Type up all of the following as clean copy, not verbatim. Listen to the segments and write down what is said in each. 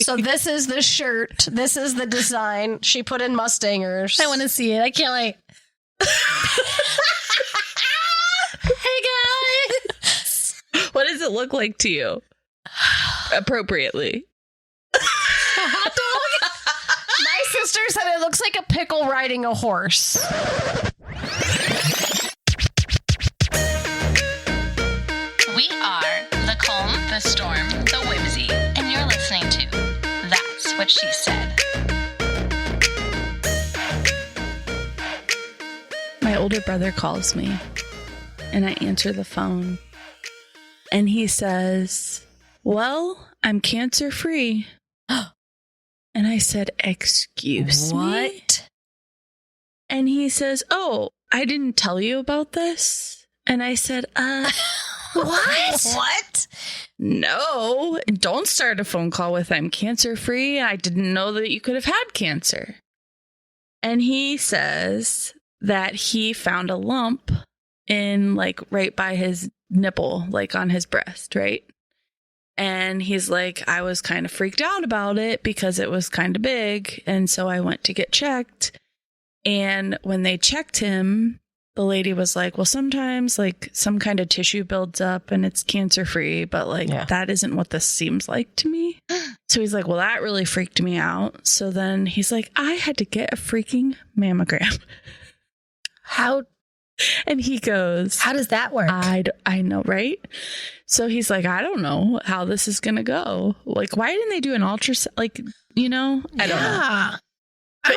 So this is the shirt. This is the design. She put in Mustangers. I want to see it. I can't wait. Hey, guys. What does it look like to you? Appropriately. A hot dog? My sister said it looks like a pickle riding a horse. We are the calm, the storm, the whimsy, and you're listening to That's What She Said. My older brother calls me, and I answer the phone, and he says, well, I'm cancer-free. And I said, excuse me? What? And he says, oh, I didn't tell you about this? And I said, What? What? No, don't start a phone call with I'm cancer-free. I didn't know that you could have had cancer. And he says that he found a lump in like right by his nipple, like on his breast, right? And he's like, I was kind of freaked out about it because it was kind of big. And so I went to get checked. And when they checked him, the lady was like, well, sometimes like some kind of tissue builds up and it's cancer free, but like that isn't what this seems like to me. So he's like, well, that really freaked me out. So then he's like, I had to get a freaking mammogram. How? And he goes, how does that work? I know, right? So he's like, I don't know how this is going to go. Like, why didn't they do an ultrasound? Like, you know, I don't know.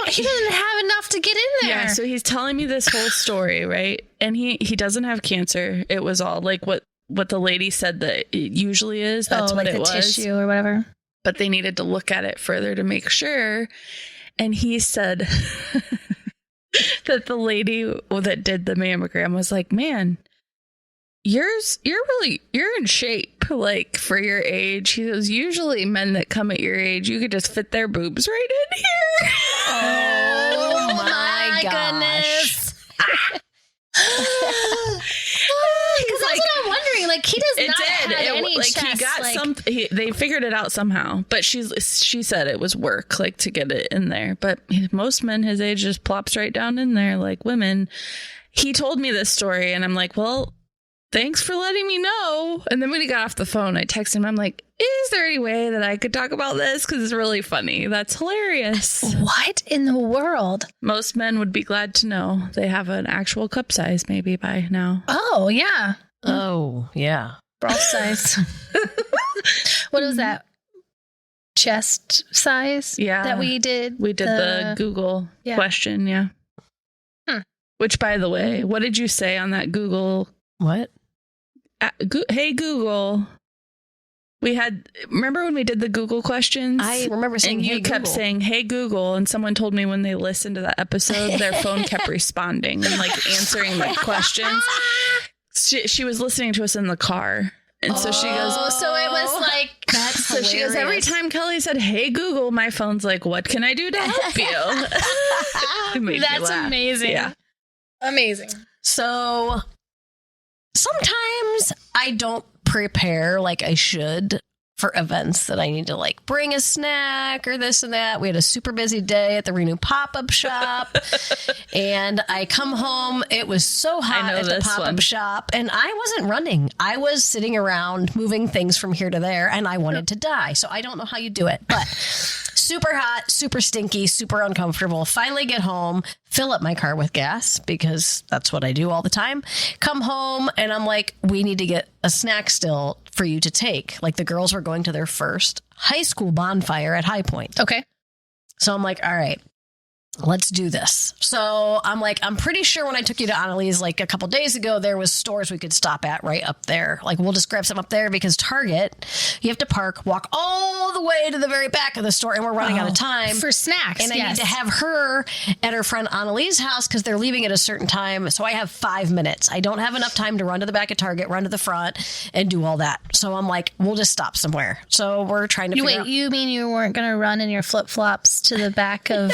He doesn't have enough to get in there. Yeah, so he's telling me this whole story, right? And he doesn't have cancer. It was all like what the lady said that it usually is. That's what like it was. Tissue or whatever. But they needed to look at it further to make sure. And he said that the lady that did the mammogram was like, man, you're in shape, like, for your age. He goes, usually men that come at your age, you could just fit their boobs right in here. Oh my goodness. Because that's what I'm wondering. Like, he does not have any like chest. he got they figured it out somehow, but she said it was work, like, to get it in there. But most men his age just plops right down in there, like women. He told me this story, and I'm like, well, thanks for letting me know. And then when he got off the phone, I texted him. I'm like, is there any way that I could talk about this? Because it's really funny. That's hilarious. What in the world? Most men would be glad to know they have an actual cup size maybe by now. Oh, yeah. Oh, yeah. Bra size. What was that? Chest size? Yeah. That we did? We did the Google question, yeah. Which, by the way, what did you say on that Google? What? Hey, Google. Remember when we did the Google questions? I remember saying, and you kept saying, hey, Google. And someone told me when they listened to that episode, their phone kept responding and like answering the questions. She was listening to us in the car. And so she goes, so it was like, that's so she goes, every time Kelly said, hey, Google, my phone's like, what can I do to help you? It made me that's laugh. amazing. Yeah. Amazing. So sometimes I don't prepare like I should for events that I need to like bring a snack or this and that. We had a super busy day at the Renew pop-up shop and I come home. It was so hot at the pop-up shop and I wasn't running. I was sitting around moving things from here to there and I wanted to die. So I don't know how you do it, but super hot, super stinky, super uncomfortable. Finally get home, fill up my car with gas because that's what I do all the time. Come home and I'm like, we need to get a snack still for you to take. Like the girls were going to their first high school bonfire at High Point. Okay. So I'm like, all right, let's do this. So I'm like, I'm pretty sure when I took you to Annalise like a couple days ago, there was stores we could stop at right up there. Like we'll just grab some up there because Target, you have to park, walk all the way to the very back of the store and we're running out of time. For snacks, and I need to have her at her friend Annalise's house because they're leaving at a certain time. So I have 5 minutes. I don't have enough time to run to the back of Target, run to the front and do all that. So I'm like, we'll just stop somewhere. So we're trying to figure out. You mean you weren't going to run in your flip-flops to the back of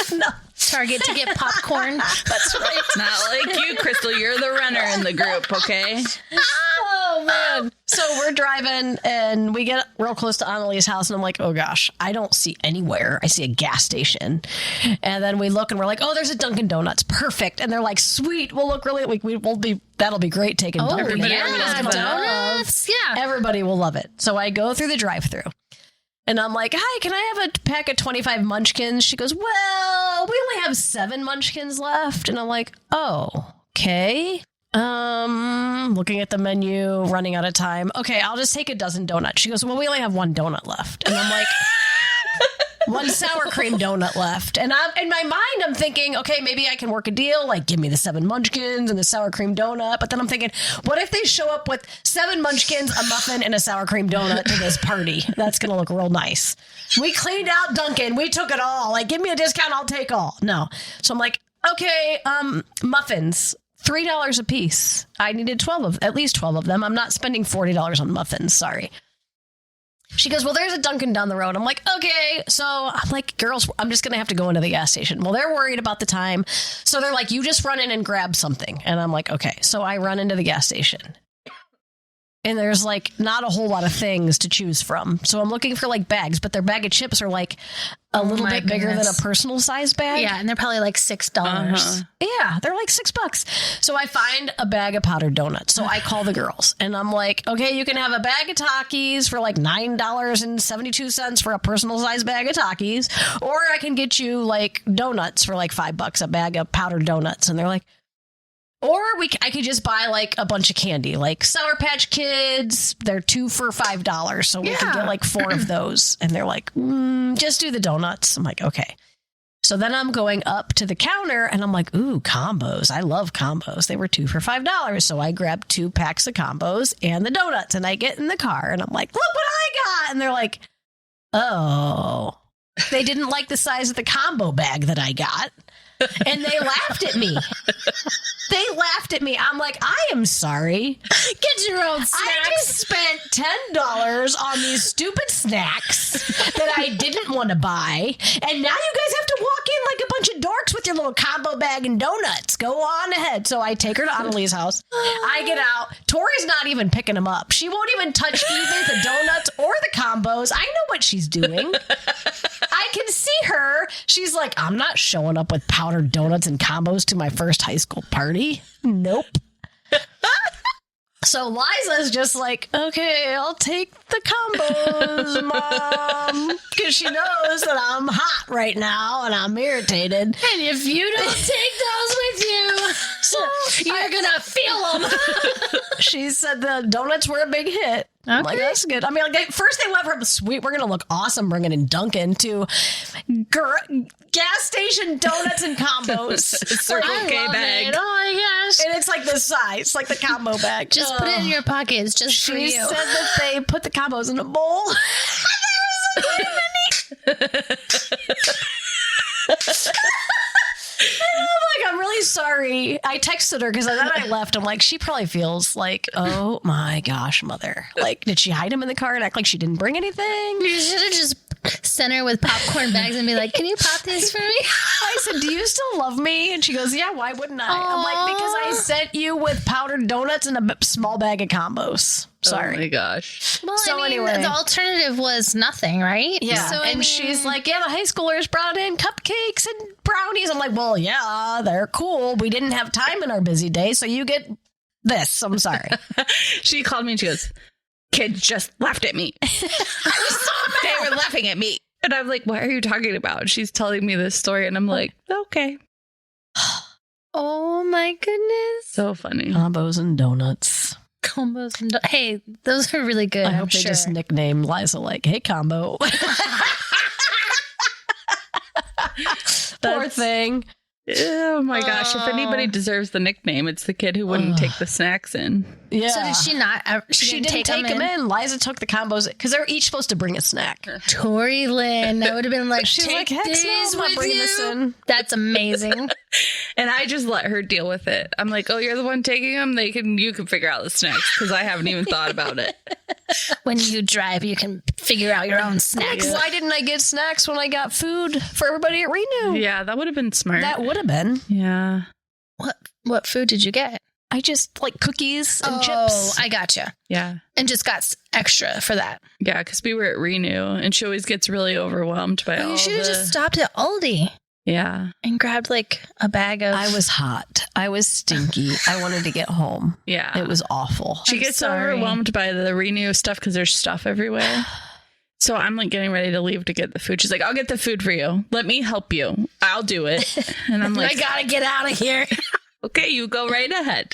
Target to get popcorn? That's right. Not like you, Crystal. You're the runner in the group, okay? Oh Oh, man. So we're driving and we get real close to Annalie's house. And I'm like, oh, gosh, I don't see anywhere. I see a gas station. And then we look and we're like, oh, there's a Dunkin' Donuts. Perfect. And they're like, sweet. We'll look really, that'll be great taking Dunkin' Donuts. Yeah. Everybody will love it. So I go through the drive-thru. And I'm like, hi, can I have a pack of 25 Munchkins? She goes, well, we only have 7 Munchkins left. And I'm like, oh, okay. Looking at the menu, running out of time. Okay, I'll just take a dozen donuts. She goes, well, we only have 1 donut left. And I'm like, 1 sour cream donut left. And in my mind, I'm thinking, okay, maybe I can work a deal. Like, give me the 7 Munchkins and the sour cream donut. But then I'm thinking, what if they show up with 7 Munchkins, a muffin, and a sour cream donut to this party? That's going to look real nice. We cleaned out Dunkin'. We took it all. Like, give me a discount. I'll take all. No. So I'm like, okay, muffins. $3 a piece. I needed at least 12 of them. I'm not spending $40 on muffins. Sorry. She goes, well, there's a Dunkin' down the road. I'm like, okay. So I'm like, girls, I'm just going to have to go into the gas station. Well, they're worried about the time. So they're like, you just run in and grab something. And I'm like, okay. So I run into the gas station. And there's like not a whole lot of things to choose from. So I'm looking for like bags, but their bag of chips are like a little bit bigger than a personal size bag. Yeah, and they're probably like $6. Yeah, they're like $6. So I find a bag of powdered donuts. So I call the girls and I'm like, okay, you can have a bag of Takis for like $9.72 for a personal size bag of Takis, or I can get you like donuts for like $5 a bag of powdered donuts. And they're like, or I could just buy like a bunch of candy, like Sour Patch Kids. They're 2 for $5. So we could get like 4 of those. And they're like, just do the donuts. I'm like, okay. So then I'm going up to the counter and I'm like, ooh, combos. I love combos. They were 2 for $5. So I grabbed 2 packs of combos and the donuts. And I get in the car and I'm like, look what I got. And they're like, oh, they didn't like the size of the combo bag that I got. And they laughed at me. I'm like, I am sorry. Get your own snacks. I just spent $10 on these stupid snacks that I didn't want to buy. And now you guys have to walk in like a bunch of dorks with your little combo bag and donuts. Go on ahead. So I take her to Annalie's house. I get out. Tori's not even picking them up. She won't even touch either the donuts or the combos. I know what she's doing. I can see her. She's like, I'm not showing up with powdered donuts and combos to my first high school party. Nope. So Liza's just like, okay, I'll take the combos, Mom. Because she knows that I'm hot right now and I'm irritated. And if you don't take those with you, you're going to feel them. She said the donuts were a big hit. Okay. I'm like, that's good. I mean, like, first they went from sweet, we're going to look awesome bringing in Dunkin' to gas station donuts and combos. Circle K bag. It. Oh my gosh. And it's like the size, like the combo bag. Just put it in your pocket. It's just for you. She said that they put the combos in a bowl. There was so many. I'm really sorry. I texted her because then I left. I'm like, she probably feels like, oh my gosh, Mother. Like, did she hide him in the car and act like she didn't bring anything? You should have just sent her with popcorn bags and be like, can you pop these for me? I said, do you still love me? And she goes, yeah, why wouldn't I? I'm like, because I sent you with powdered donuts and a small bag of combos. Sorry. Oh my gosh. Well, so I mean, anyway, the alternative was nothing, right? Yeah. So, and she's like, yeah, the high schoolers brought in cupcakes and brownies. I'm like, well, yeah, they're cool. We didn't have time in our busy day, so you get this. I'm sorry. She called me and she goes, kids just laughed at me. I was so mad. They were laughing at me. And I'm like, what are you talking about? She's telling me this story and I'm like, okay. Oh my goodness. So funny. Combos and donuts. Combos and hey, those are really good. I hope they just nicknamed Liza like, hey, combo. Poor thing. Oh my gosh. If anybody deserves the nickname, it's the kid who wouldn't take the snacks in. Yeah. So did she not? She didn't take them in. Liza took the combos because they're each supposed to bring a snack. Tori Lynn, I would have been like, she's take like, these no, I'm not bringing this in. That's amazing. And I just let her deal with it. I'm like, oh, you're the one taking them? You can figure out the snacks because I haven't even thought about it. When you drive, you can figure out your own snacks. Why didn't I get snacks when I got food for everybody at Renew? Yeah, that would have been smart. That would have been. Yeah. What food did you get? I just like cookies and Oh, chips. I gotcha. Yeah. And just got extra for that. Yeah, because we were at Renew, and she always gets really overwhelmed by all You should have the... just stopped at Aldi Yeah. and grabbed like a bag of. I was hot. I was stinky. I wanted to get home. Yeah. It was awful. She I'm gets sorry. overwhelmed by the Renew stuff because there's stuff everywhere. So I'm like getting ready to leave to get the food. She's like, I'll get the food for you. Let me help you. I'll do it. And I'm like, I gotta get out of here. okay, you go right ahead.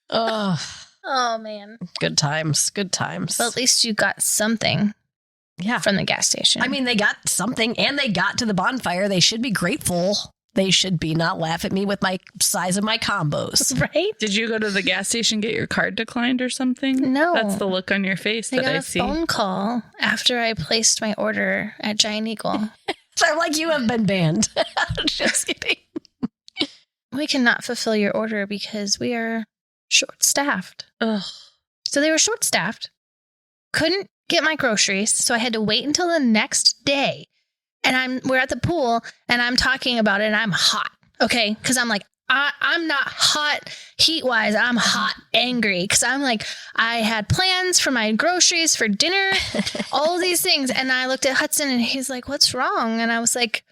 Oh, Oh man. good times. Good times. Well, at least you got something Yeah. from the gas station. I mean, they got something and they got to the bonfire. They should be grateful. They should be, not laugh at me with my size of my combos. right? Did you go to the gas station, get your card declined or something? No. That's the look on your face I that got I a see. phone call after I placed my order at Giant Eagle. So I'm like, you have been banned. Just kidding. We cannot fulfill your order because we are short-staffed. Ugh. So they were short-staffed. Couldn't get my groceries, so I had to wait until the next day. And we're at the pool, and I'm talking about it, and I'm hot, okay? Because I'm like, I'm not hot heat-wise. I'm hot angry because I'm like, I had plans for my groceries for dinner, all of these things. And I looked at Hudson, and he's like, what's wrong? And I was like,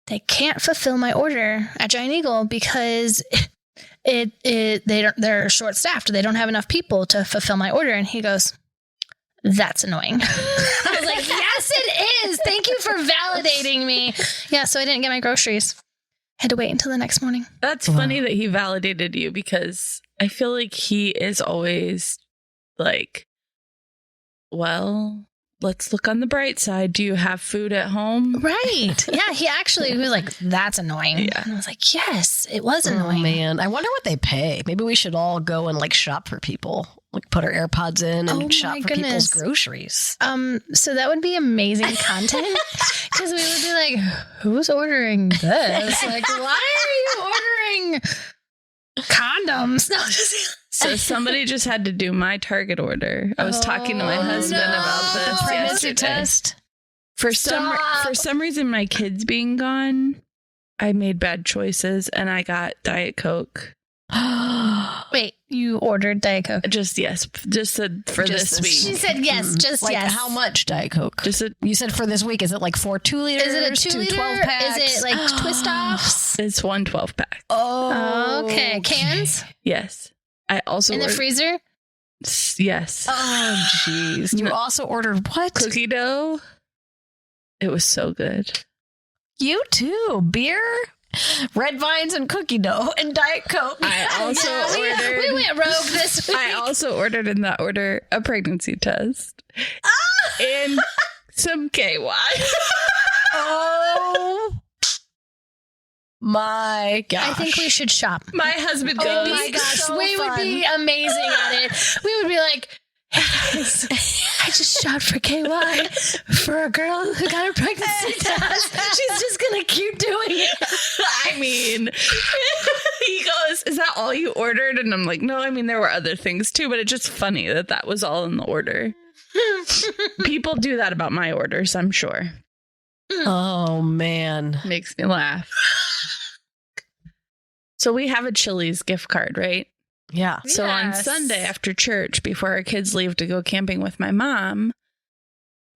they can't fulfill my order at Giant Eagle because they're short-staffed. They don't have enough people to fulfill my order. And he goes, that's annoying. I was like, yes, it is. Thank you for validating me. Yeah, so I didn't get my groceries. Had to wait until the next morning. That's funny that he validated you because I feel like he is always like, well, let's look on the bright side. Do you have food at home? Right. Yeah, he was like, that's annoying. Yeah. And I was like, yes, it was Oh, annoying. man. I wonder what they pay. Maybe we should all go and like shop for people. Like put our AirPods in and Oh, shop my for people's goodness. groceries. So that would be amazing content because we would be like, who's ordering this? Like, why are you ordering condoms? No, just So somebody just had to do my Target order. I was talking to my husband about this The pregnancy yesterday. test. For Stop. some reason, my kids being gone, I made bad choices and I got Diet Coke. wait, you ordered Diet Coke. For this Just week. She said yes, just Like yes. how much Diet Coke? Just a, You said for this week, is it like 4 2-liters? Is it a 2 2 liter? 12 packs? Is it like twist offs? it's 1 12-pack. Oh, Okay, cans Yes. I also in the ordered- freezer. Yes. Oh, jeez. You No. also ordered what? Cookie dough. It was so good. You too. Beer, red vines, and cookie dough, and Diet Coke. I also ordered. We went rogue this week. I also ordered in that order a pregnancy test and some KY. Oh my gosh. I think we should shop. My husband goes, Oh my gosh, so we would be amazing at it. We would be like, hey guys, I just shot for KY for a girl who got a pregnancy test. She's just gonna keep doing it. I mean, he goes, is that all you ordered? And I'm like, no, I mean, there were other things too, but it's just funny that was all in the order. People do that about my orders, I'm sure. Oh man. Makes me laugh. So we have a Chili's gift card, right? Yeah. So on Yes. Sunday after church, before our kids leave to go camping with my mom,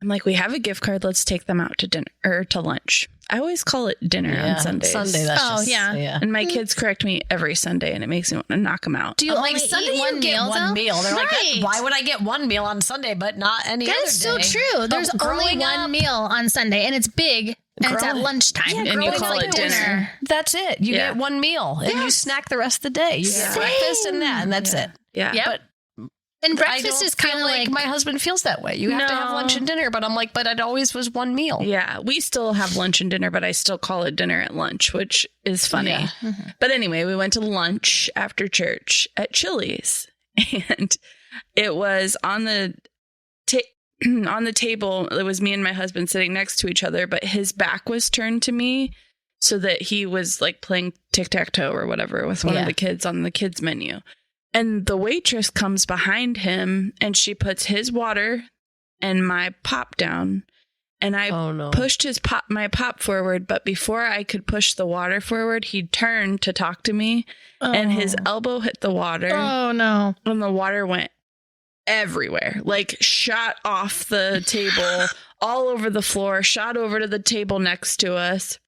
I'm like, we have a gift card. Let's take them out to dinner or to lunch. I always call it dinner on Sundays. Sunday. That's Oh, just, yeah. And my kids correct me every Sunday, and it makes me want to knock them out. Do you I'm only like, Sunday eat you one get meal one though? meal. They're Right. like, why would I get one meal on Sunday but not any That other is so day? true. There's But only growing one up- meal on Sunday, and it's big, and it's at Growing- lunchtime. Yeah, And you growing call up, it was- dinner. That's it. You Yeah. get one meal and you Yes. snack the rest of the day. You Yeah. get breakfast and that, and that's Yeah. it. Yeah. Yep. But And I breakfast don't is kind feel of like my husband feels that way. You have to have No. lunch and dinner, but I'm like, but it always was one meal. Yeah, we still have lunch and dinner, but I still call it dinner at lunch, which is funny. Yeah. But anyway, we went to lunch after church at Chili's, and it was on the on the table. It was me and my husband sitting next to each other, but his back was turned to me so that he was like playing tic-tac-toe or whatever with one of the kids on the kids menu. And the waitress comes behind him and she puts his water and my pop down. And I pushed my pop forward, but before I could push the water forward, he turned to talk to me, and his elbow hit the water. Oh, no. And the water went everywhere, like shot off the table, all over the floor, shot over to the table next to us.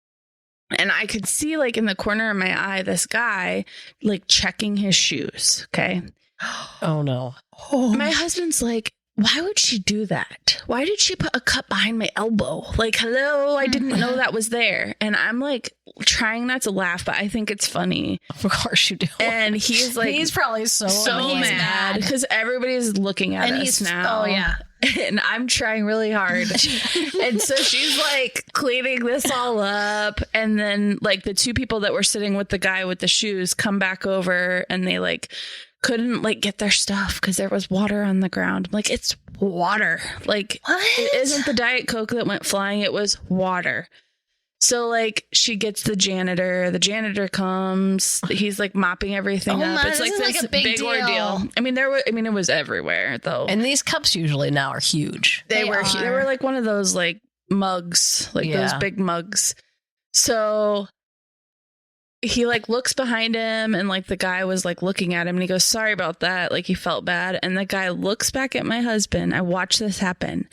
And I could see, like, in the corner of my eye, this guy, like, checking his shoes. Okay. Oh, no. My husband's like, why would she do that? Why did she put a cup behind my elbow? Like, hello, I didn't know that was there. And I'm like trying not to laugh, but I think it's funny. Of course you do. And he's like, he's probably so mad because everybody's looking at us now. Oh, yeah. And I'm trying really hard. And so she's like cleaning this all up. And then like the two people that were sitting with the guy with the shoes come back over, and they like couldn't like get their stuff because there was water on the ground. I'm like, it's water. Like, it isn't the Diet Coke that went flying. It was water. So like she gets the janitor comes, he's like mopping everything up. It's like this a big ordeal. I mean, it was everywhere though. And these cups usually now are huge. They were like one of those like mugs, like those big mugs. So he like looks behind him, and like the guy was like looking at him, and he goes, sorry about that. Like he felt bad. And the guy looks back at my husband. I watch this happen,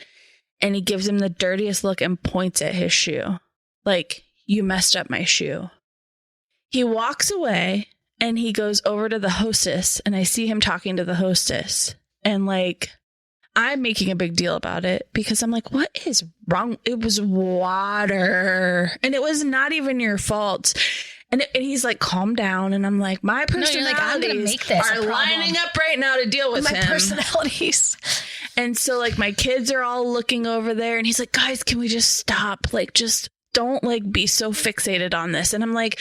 and he gives him the dirtiest look and points at his shoe. Like, you messed up my shoe. He walks away, and he goes over to the hostess, and I see him talking to the hostess. And like, I'm making a big deal about it because I'm like, what is wrong? It was water, and it was not even your fault. And he's like, calm down. And I'm like, my personalities I'm gonna make this are lining up right now to deal with my him. personalities. And so like my kids are all looking over there, and he's like, guys, can we just stop? Like, just don't like be so fixated on this. And I'm like,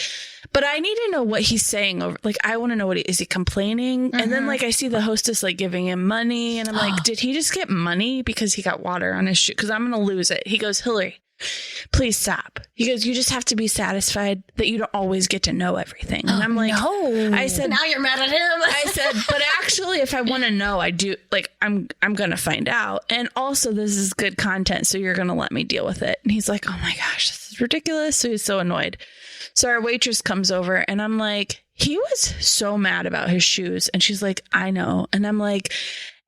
but I need to know what he's saying over. Like, I want to know is he complaining? Mm-hmm. And then like I see the hostess like giving him money, and I'm like, did he just get money because he got water on his shoe? Because I'm going to lose it. He goes, Hillary, please stop. He goes, you just have to be satisfied that you don't always get to know everything. And I'm like, no. I said, now you're mad at him. I said, but actually, if I want to know, I do. Like, I'm going to find out. And also, this is good content, so you're going to let me deal with it. And he's like, oh my gosh, this is ridiculous. So he's so annoyed. So our waitress comes over, and I'm like, he was so mad about his shoes. And she's like, I know. And I'm like,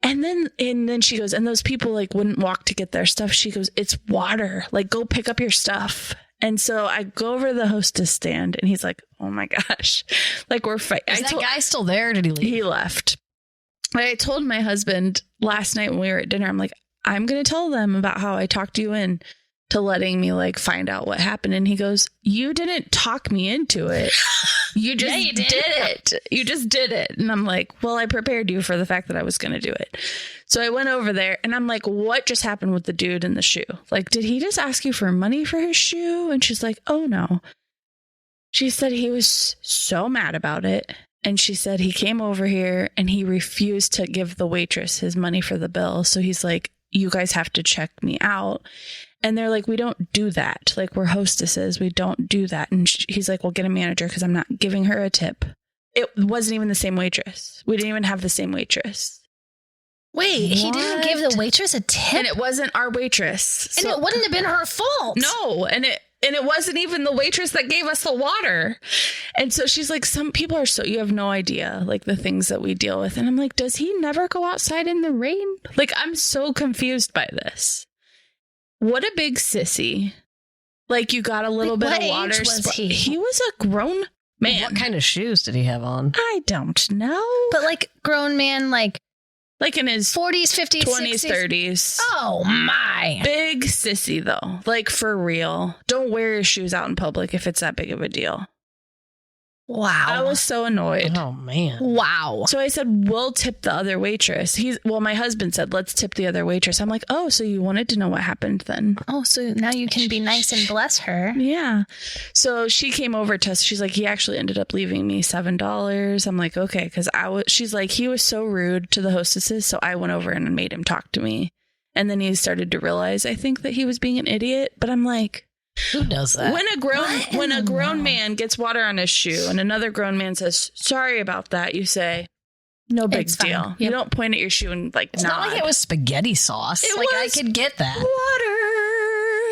and then she goes, and those people like wouldn't walk to get their stuff. She goes, it's water. Like, go pick up your stuff. And so I go over to the hostess stand, and he's like, oh my gosh, like we're fighting. Is that guy still there? Or did he leave? He left. I told my husband last night when we were at dinner, I'm like, I'm going to tell them about how I talked you in to letting me like find out what happened. And he goes, you didn't talk me into it. You just did it. You just did it. And I'm like, well, I prepared you for the fact that I was going to do it. So I went over there, and I'm like, what just happened with the dude in the shoe? Like, did he just ask you for money for his shoe? And she's like, oh no. She said he was so mad about it. And she said he came over here and he refused to give the waitress his money for the bill. So he's like, you guys have to check me out. And they're like, we don't do that. Like, we're hostesses. We don't do that. And he's like, well, get a manager because I'm not giving her a tip. It wasn't even the same waitress. We didn't even have the same waitress. Wait, he didn't give the waitress a tip? And it wasn't our waitress. And it wouldn't have been her fault. No. And it wasn't even the waitress that gave us the water. And so she's like, some people are so, you have no idea, like the things that we deal with. And I'm like, does he never go outside in the rain? Like, I'm so confused by this. What a big sissy. Like, you got a little bit of water. He was a grown man. What kind of shoes did he have on? I don't know. But like grown man, like in his 40s, 50s, 20s, 60s. 30s. Oh my. Big sissy though. Like, for real. Don't wear your shoes out in public if it's that big of a deal. Wow. I was so annoyed. Oh, man. Wow. So I said, we'll tip the other waitress. My husband said, let's tip the other waitress. I'm like, oh, so you wanted to know what happened then? Oh, so now you can be nice and bless her. Yeah. So she came over to us. She's like, he actually ended up leaving me $7. I'm like, okay. Because she's like, he was so rude to the hostesses. So I went over and made him talk to me. And then he started to realize, I think, that he was being an idiot. But I'm like, who does that? When a grown man gets water on his shoe and another grown man says, sorry about that, you say, no big deal. Yep. You don't point at your shoe and like, it's not like it was spaghetti sauce. I could get that. Water.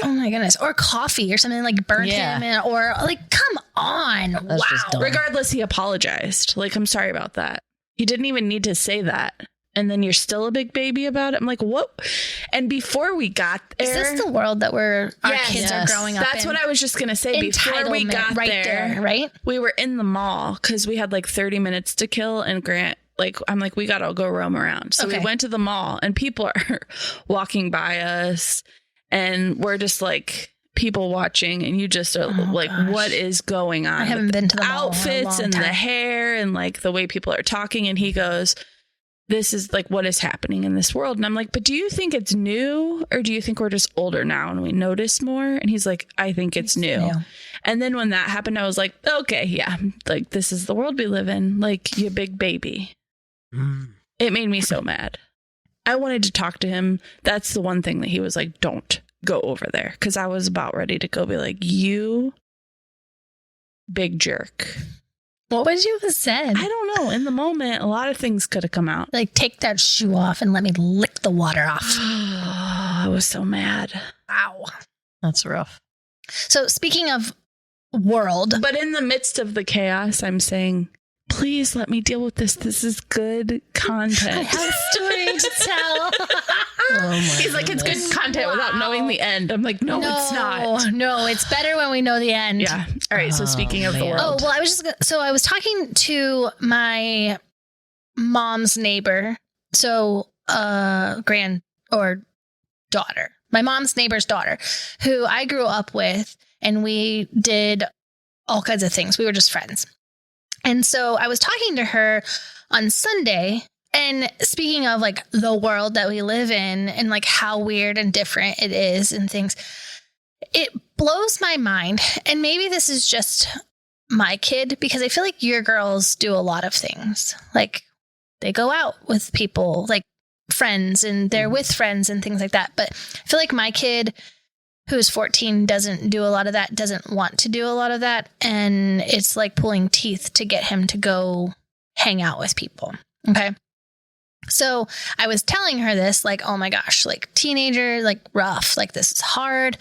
Oh my goodness. Or coffee or something, like burn Yeah. him or like, come on. That's just dumb. Regardless, he apologized. Like, I'm sorry about that. He didn't even need to say that. And then you're still a big baby about it. I'm like, what? And before we got there, Is this the world that our Yes. kids are Yes. growing up that's in? what I was just going to say. Before we Entitlement got right there, right? we were in the mall because we had like 30 minutes to kill. And Grant, like, I'm like, we got to go roam around. So we Okay. went to the mall and people are walking by us and we're just like people watching. And you just are like, gosh. what is going on? I haven't been to the mall in a outfits long and time. the hair and like the way people are talking. And he goes, this is like what is happening in this world. And I'm like, but do you think it's new or do you think we're just older now and we notice more? And he's like, I think it's new. new. And then when that happened, I was like, okay, yeah, like this is the world we live in. Like, you big baby. It made me so mad. I wanted to talk to him. That's the one thing that he was like, don't go over there. Cause I was about ready to go be like, you big jerk. What would you have said? I don't know. In the moment, a lot of things could have come out. Like, take that shoe off and let me lick the water off. I was so mad. Wow. That's rough. So speaking of world, But in the midst of the chaos, I'm saying, please let me deal with this. This is good I content. have a story to tell. Oh my He's like, it's good goodness. content without knowing the end. I'm like, no, it's not. No, it's better when we know the end. Yeah. All right. So Oh, speaking of the man. world. Oh, well, I was talking to my mom's neighbor. So, grand or daughter, my mom's neighbor's daughter, who I grew up with, and we did all kinds of things. We were just friends. And so I was talking to her on Sunday, and speaking of like the world that we live in and like how weird and different it is and things, it blows my mind. And maybe this is just my kid, because I feel like your girls do a lot of things. Like, they go out with people, like friends, and they're with friends and things like that. But I feel like my kid, who is 14, doesn't do a lot of that, doesn't want to do a lot of that. And it's like pulling teeth to get him to go hang out with people. Okay. So I was telling her this, like, oh my gosh, like teenager, like rough, like this is hard.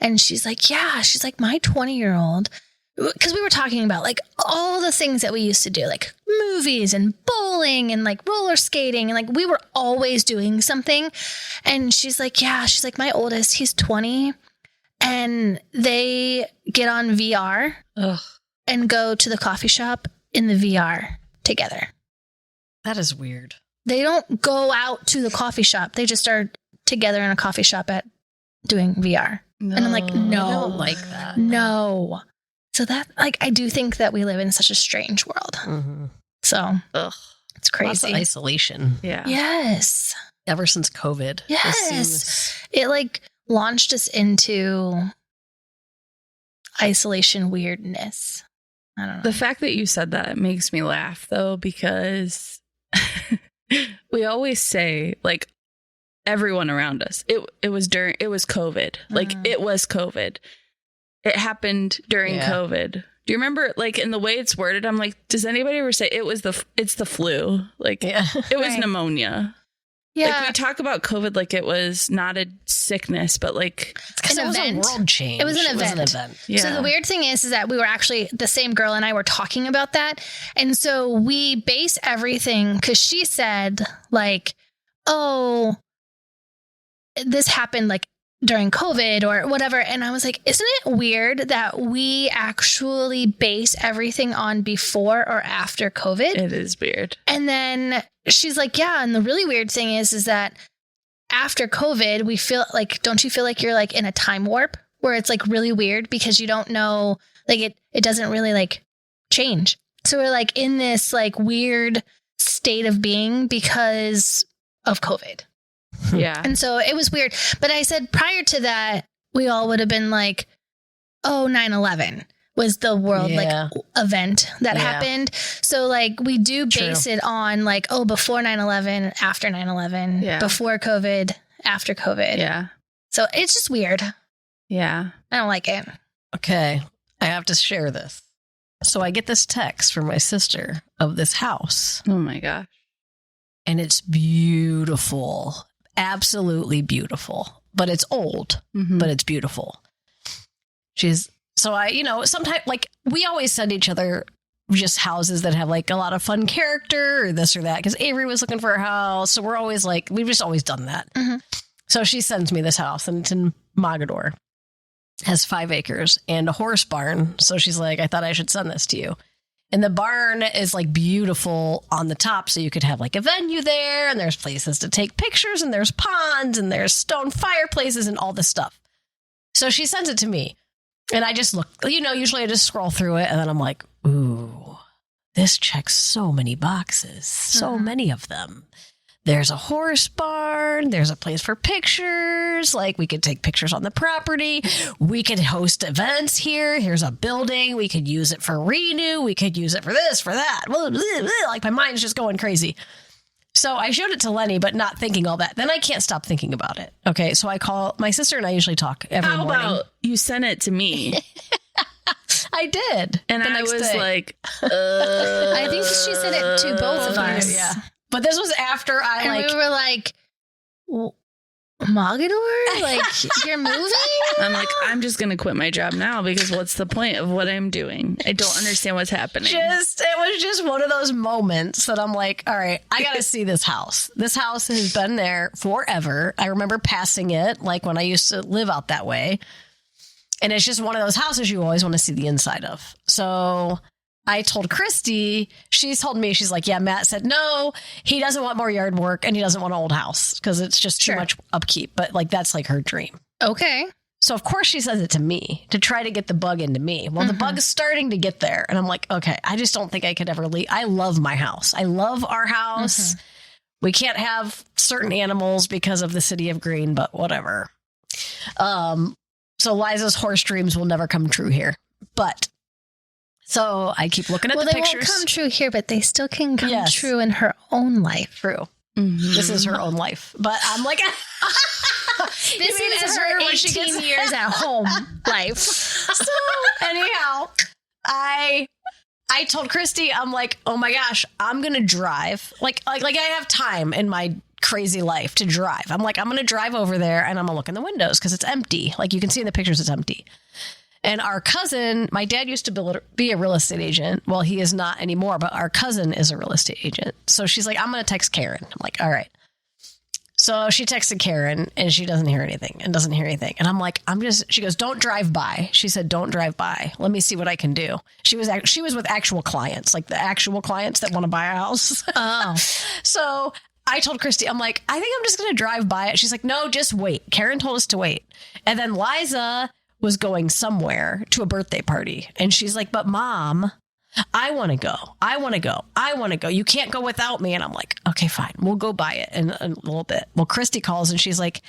And she's like, yeah, she's like, my 20-year-old, because we were talking about like all the things that we used to do, like movies and bowling and like roller skating. And like we were always doing something. And she's like, yeah, she's like, my oldest, he's 20. And they get on VR Ugh, and go to the coffee shop in the VR together. that is weird. They don't go out to the coffee shop. They just are together in a coffee shop at doing VR. And I'm like, no. I don't like that. No. So that, like, I do think that we live in such a strange world. Mhm. So Ugh. it's Lots of crazy. Oh, isolation. Yeah. Yes. Ever since COVID. Yes. This seems- It like launched us into isolation weirdness. I don't know. The fact that you said that makes me laugh though, because we always say like everyone around us, it was COVID. Like it was COVID. It happened during Yeah. COVID. Do you remember like in the way it's worded? I'm like, does anybody ever say it's the flu? Like Yeah. it was Right. pneumonia. yeah. Like we talk about COVID like it was not a sickness, but like Because An it was event. a world change. It was an event. yeah. So the weird thing is that we were actually, the same girl and I were talking about that. And so we base everything, because she said like, oh, this happened like during COVID or whatever. And I was like, isn't it weird that we actually base everything on before or after COVID? it is weird. And then she's like, yeah. And the really weird thing is that after COVID, we feel like, don't you feel like you're like in a time warp where it's like really weird because you don't know, like it doesn't really like change. So we're like in this like weird state of being because of COVID. Yeah. And so it was weird. But I said prior to that, we all would have been like, oh, 9/11 was the world Yeah. like event that Yeah. happened. So like we do base True. it on like, oh, before 9/11, after 9/11, Yeah. before COVID, after COVID. Yeah. So it's just weird. Yeah. I don't like it. Okay. I have to share this. So I get this text from my sister of this house, Oh my gosh. and it's beautiful. Absolutely beautiful. but it's old, but it's beautiful. So I, sometimes like we always send each other just houses that have like a lot of fun character or this or that. Cause Avery was looking for a house. So we're always like, we've just always done that. So she sends me this house and it's in Mogador. Has 5 acres and a horse barn. So she's like, I thought I should send this to you. And the barn is like beautiful on the top. So you could have like a venue there and there's places to take pictures and there's ponds and there's stone fireplaces and all this stuff. So she sends it to me and I just look, usually I just scroll through it and then I'm like, ooh, this checks so many boxes, so many of them. There's a horse barn. There's a place for pictures. Like we could take pictures on the property. We could host events here. Here's a building. We could use it for renew. We could use it for this, for that. Like my mind's just going crazy. So I showed it to Lenny, but not thinking all that. Then I can't stop thinking about it. Okay. So I call my sister and I usually talk every morning. How about you sent it to me? I did. And I was like, I think she said it to both of us. Yeah. But this was after we were like, Mogador? Like, you're moving? I'm like, I'm just going to quit my job now because what's the point of what I'm doing? I don't understand what's happening. It was just one of those moments that I'm like, all right, I got to see this house. This house has been there forever. I remember passing it like when I used to live out that way. And it's just one of those houses you always want to see the inside of. So I told Christy, she's told me, she's like, yeah, Matt said, no, he doesn't want more yard work and he doesn't want an old house because it's just too much upkeep. But like, that's like her dream. Okay. So of course she says it to me to try to get the bug into me. Well, the bug is starting to get there. And I'm like, okay, I just don't think I could ever leave. I love my house. I love our house. We can't have certain animals because of the city of Green, but whatever. So Liza's horse dreams will never come true here. But so I keep looking at the pictures. They won't come true here, but they still can come true in her own life. True. This is her own life. But I'm like, this is her 18 years at home life. So anyhow, I told Christy, I'm like, oh my gosh, I'm going to drive. Like I have time in my crazy life to drive. I'm like, I'm going to drive over there and I'm going to look in the windows because it's empty. Like you can see in the pictures, it's empty. And our cousin, my dad used to be a real estate agent. Well, he is not anymore, but our cousin is a real estate agent. So she's like, I'm going to text Karen. I'm like, all right. So she texted Karen and she doesn't hear anything. And I'm like, she goes, don't drive by. She said, don't drive by. Let me see what I can do. She was with actual clients, like the actual clients that want to buy a house. Oh. So I told Christy, I'm like, I think I'm just going to drive by it. She's like, no, just wait. Karen told us to wait. And then Liza was going somewhere to a birthday party. And she's like, but Mom, I want to go. You can't go without me. And I'm like, okay, fine. We'll go buy it in a little bit. Well, Christy calls and she's like,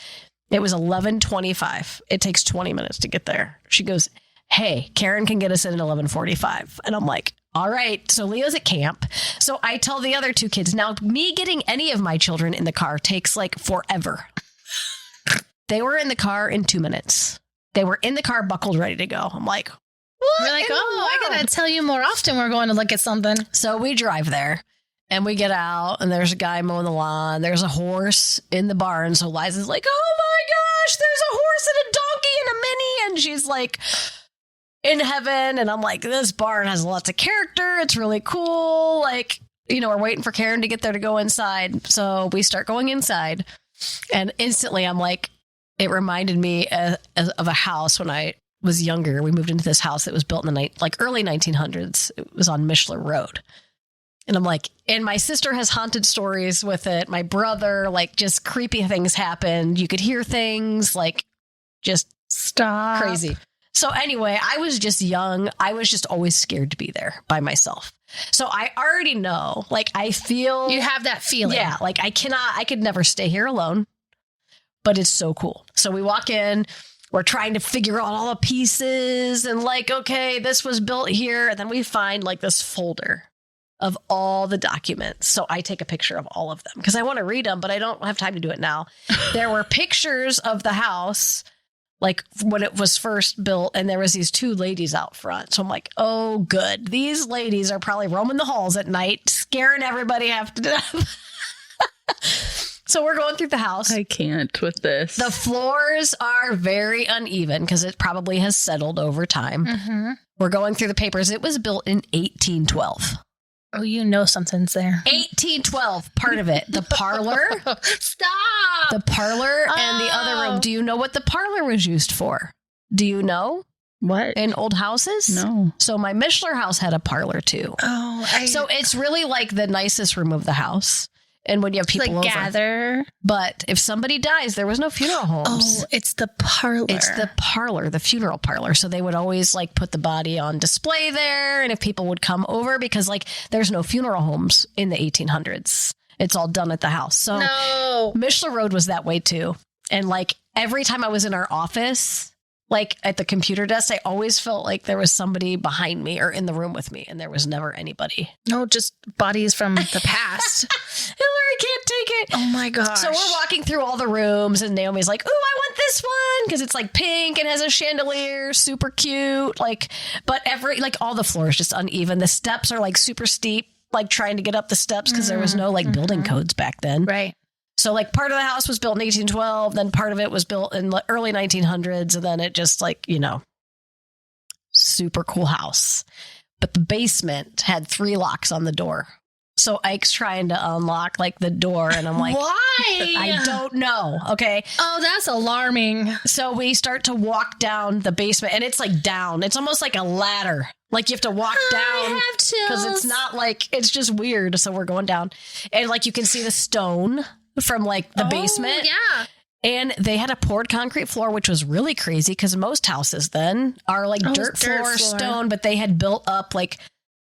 it was 11:25. It takes 20 minutes to get there. She goes, hey, Karen can get us in at 11:45. And I'm like, all right. So Leo's at camp. So I tell the other 2 kids, now me getting any of my children in the car takes like forever. They were in the car in 2 minutes. They were in the car, buckled, ready to go. I'm like, what? We're like, I gotta tell you more often we're going to look at something. So we drive there and we get out and there's a guy mowing the lawn. There's a horse in the barn. So Liza's like, oh my gosh, there's a horse and a donkey and a mini. And she's like in heaven. And I'm like, this barn has lots of character. It's really cool. Like, we're waiting for Karen to get there to go inside. So we start going inside and instantly I'm like, it reminded me of a house when I was younger. We moved into this house that was built in the early 1900s. It was on Mishler Road. And I'm like, and my sister has haunted stories with it. My brother, like just creepy things happened. You could hear things like just stop crazy. So anyway, I was just young. I was just always scared to be there by myself. So I already know, like I feel. You have that feeling. Yeah. Like I could never stay here alone. But it's so cool. So we walk in, we're trying to figure out all the pieces and like, okay, this was built here. And then we find like this folder of all the documents. So I take a picture of all of them because I want to read them, but I don't have time to do it now. There were pictures of the house, like when it was first built, and there was these 2 ladies out front. So I'm like, oh, good. These ladies are probably roaming the halls at night, scaring everybody half to death. So we're going through the house. I can't with this. The floors are very uneven because it probably has settled over time. Mm-hmm. We're going through the papers. It was built in 1812. Oh, you know something's there. 1812, part of it. The parlor. Stop. The parlor and the other room. Do you know what the parlor was used for? Do you know? What? In old houses? No. So my Mishler house had a parlor too. Oh, So it's really like the nicest room of the house. And when you have people like over. gather. But if somebody dies, there was no funeral homes. Oh, it's the parlor. It's the parlor, the funeral parlor. So they would always like put the body on display there. And if people would come over, because like there's no funeral homes in the 1800s, it's all done at the house. So No. Mishler Road was that way too. And like every time I was in our office, like at the computer desk, I always felt like there was somebody behind me or in the room with me. And there was never anybody. No, just bodies from the past. Hillary can't take it. Oh my gosh. So we're walking through all the rooms and Naomi's like, "Ooh, I want this one," because it's like pink and has a chandelier, super cute. Like, but all the floors just uneven. The steps are like super steep, like trying to get up the steps because there was no like building codes back then. Right. So like part of the house was built in 1812, then part of it was built in the early 1900s, and then it just like, super cool house. But the basement had 3 locks on the door. So Ike's trying to unlock like the door, and I'm like, why? I don't know. Okay. Oh, that's alarming. So we start to walk down the basement, and it's like down. It's almost like a ladder. Like you have to walk down because it's not like, it's just weird. So we're going down, and like you can see the stone from like the basement. Yeah. And they had a poured concrete floor, which was really crazy because most houses then are like dirt floor, stone, but they had built up like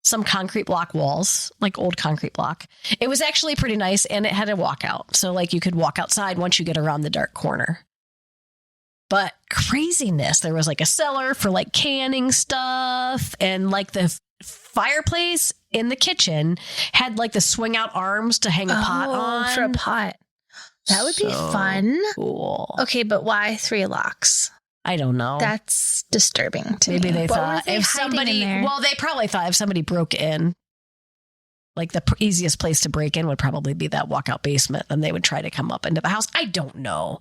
some concrete block walls, like old concrete block. It was actually pretty nice, and it had a walkout. So like you could walk outside once you get around the dark corner. But craziness. There was like a cellar for like canning stuff, and like the fireplace in the kitchen had like the swing out arms to hang a pot on. For a pot. That would be fun. Cool. Okay, but why 3 locks? I don't know. That's disturbing to Maybe me. they What thought were they if hiding somebody, in there? well, they probably thought if somebody broke in, like the easiest place to break in would probably be that walkout basement. Then they would try to come up into the house. I don't know.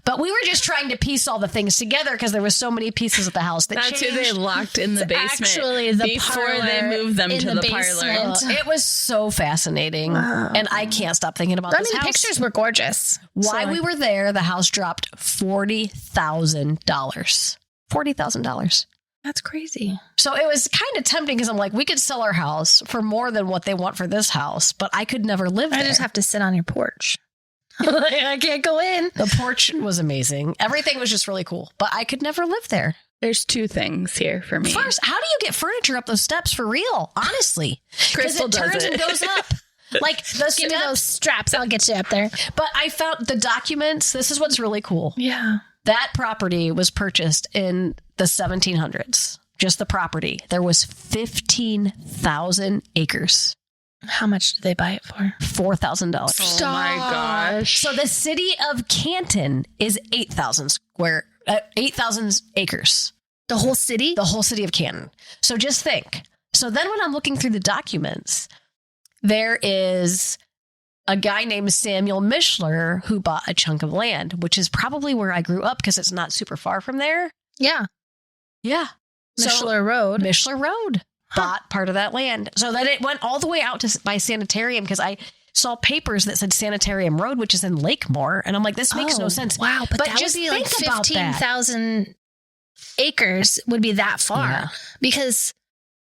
But we were just trying to piece all the things together because there was so many pieces of the house that That's changed. who they locked in the basement actually the before parlor they moved them in to the the parlor. basement. It was so fascinating. Wow. And I can't stop thinking about I this mean, the house. pictures were gorgeous. Why So, we were there, the house dropped $40,000. $40,000. That's crazy. So it was kind of tempting because I'm like, we could sell our house for more than what they want for this house, but I could never live there. I just have to sit on your porch. I can't go in. The porch was amazing. Everything was just really cool, but I could never live there. There's 2 things here for me. First, how do you get furniture up those steps for real? Honestly, because Crystal it does turns it. and goes up. Like the Give me those straps. I'll get you up there. But I found the documents. This is what's really cool. Yeah. That property was purchased in the 1700s. Just the property. There was 15,000 acres. How much did they buy it for? $4,000. Oh my gosh. So the city of Canton is 8,000 acres. The whole city? The whole city of Canton. So just think. So then when I'm looking through the documents, there is a guy named Samuel Mishler who bought a chunk of land, which is probably where I grew up because it's not super far from there. Yeah. Yeah. Mishler Road. Mishler Road bought part of that land. So then it went all the way out to my sanitarium because I saw papers that said Sanitarium Road, which is in Lakemore. And I'm like, this makes no sense. Wow. But that just would be like think about that. 15,000 acres would be that far. Yeah. Because,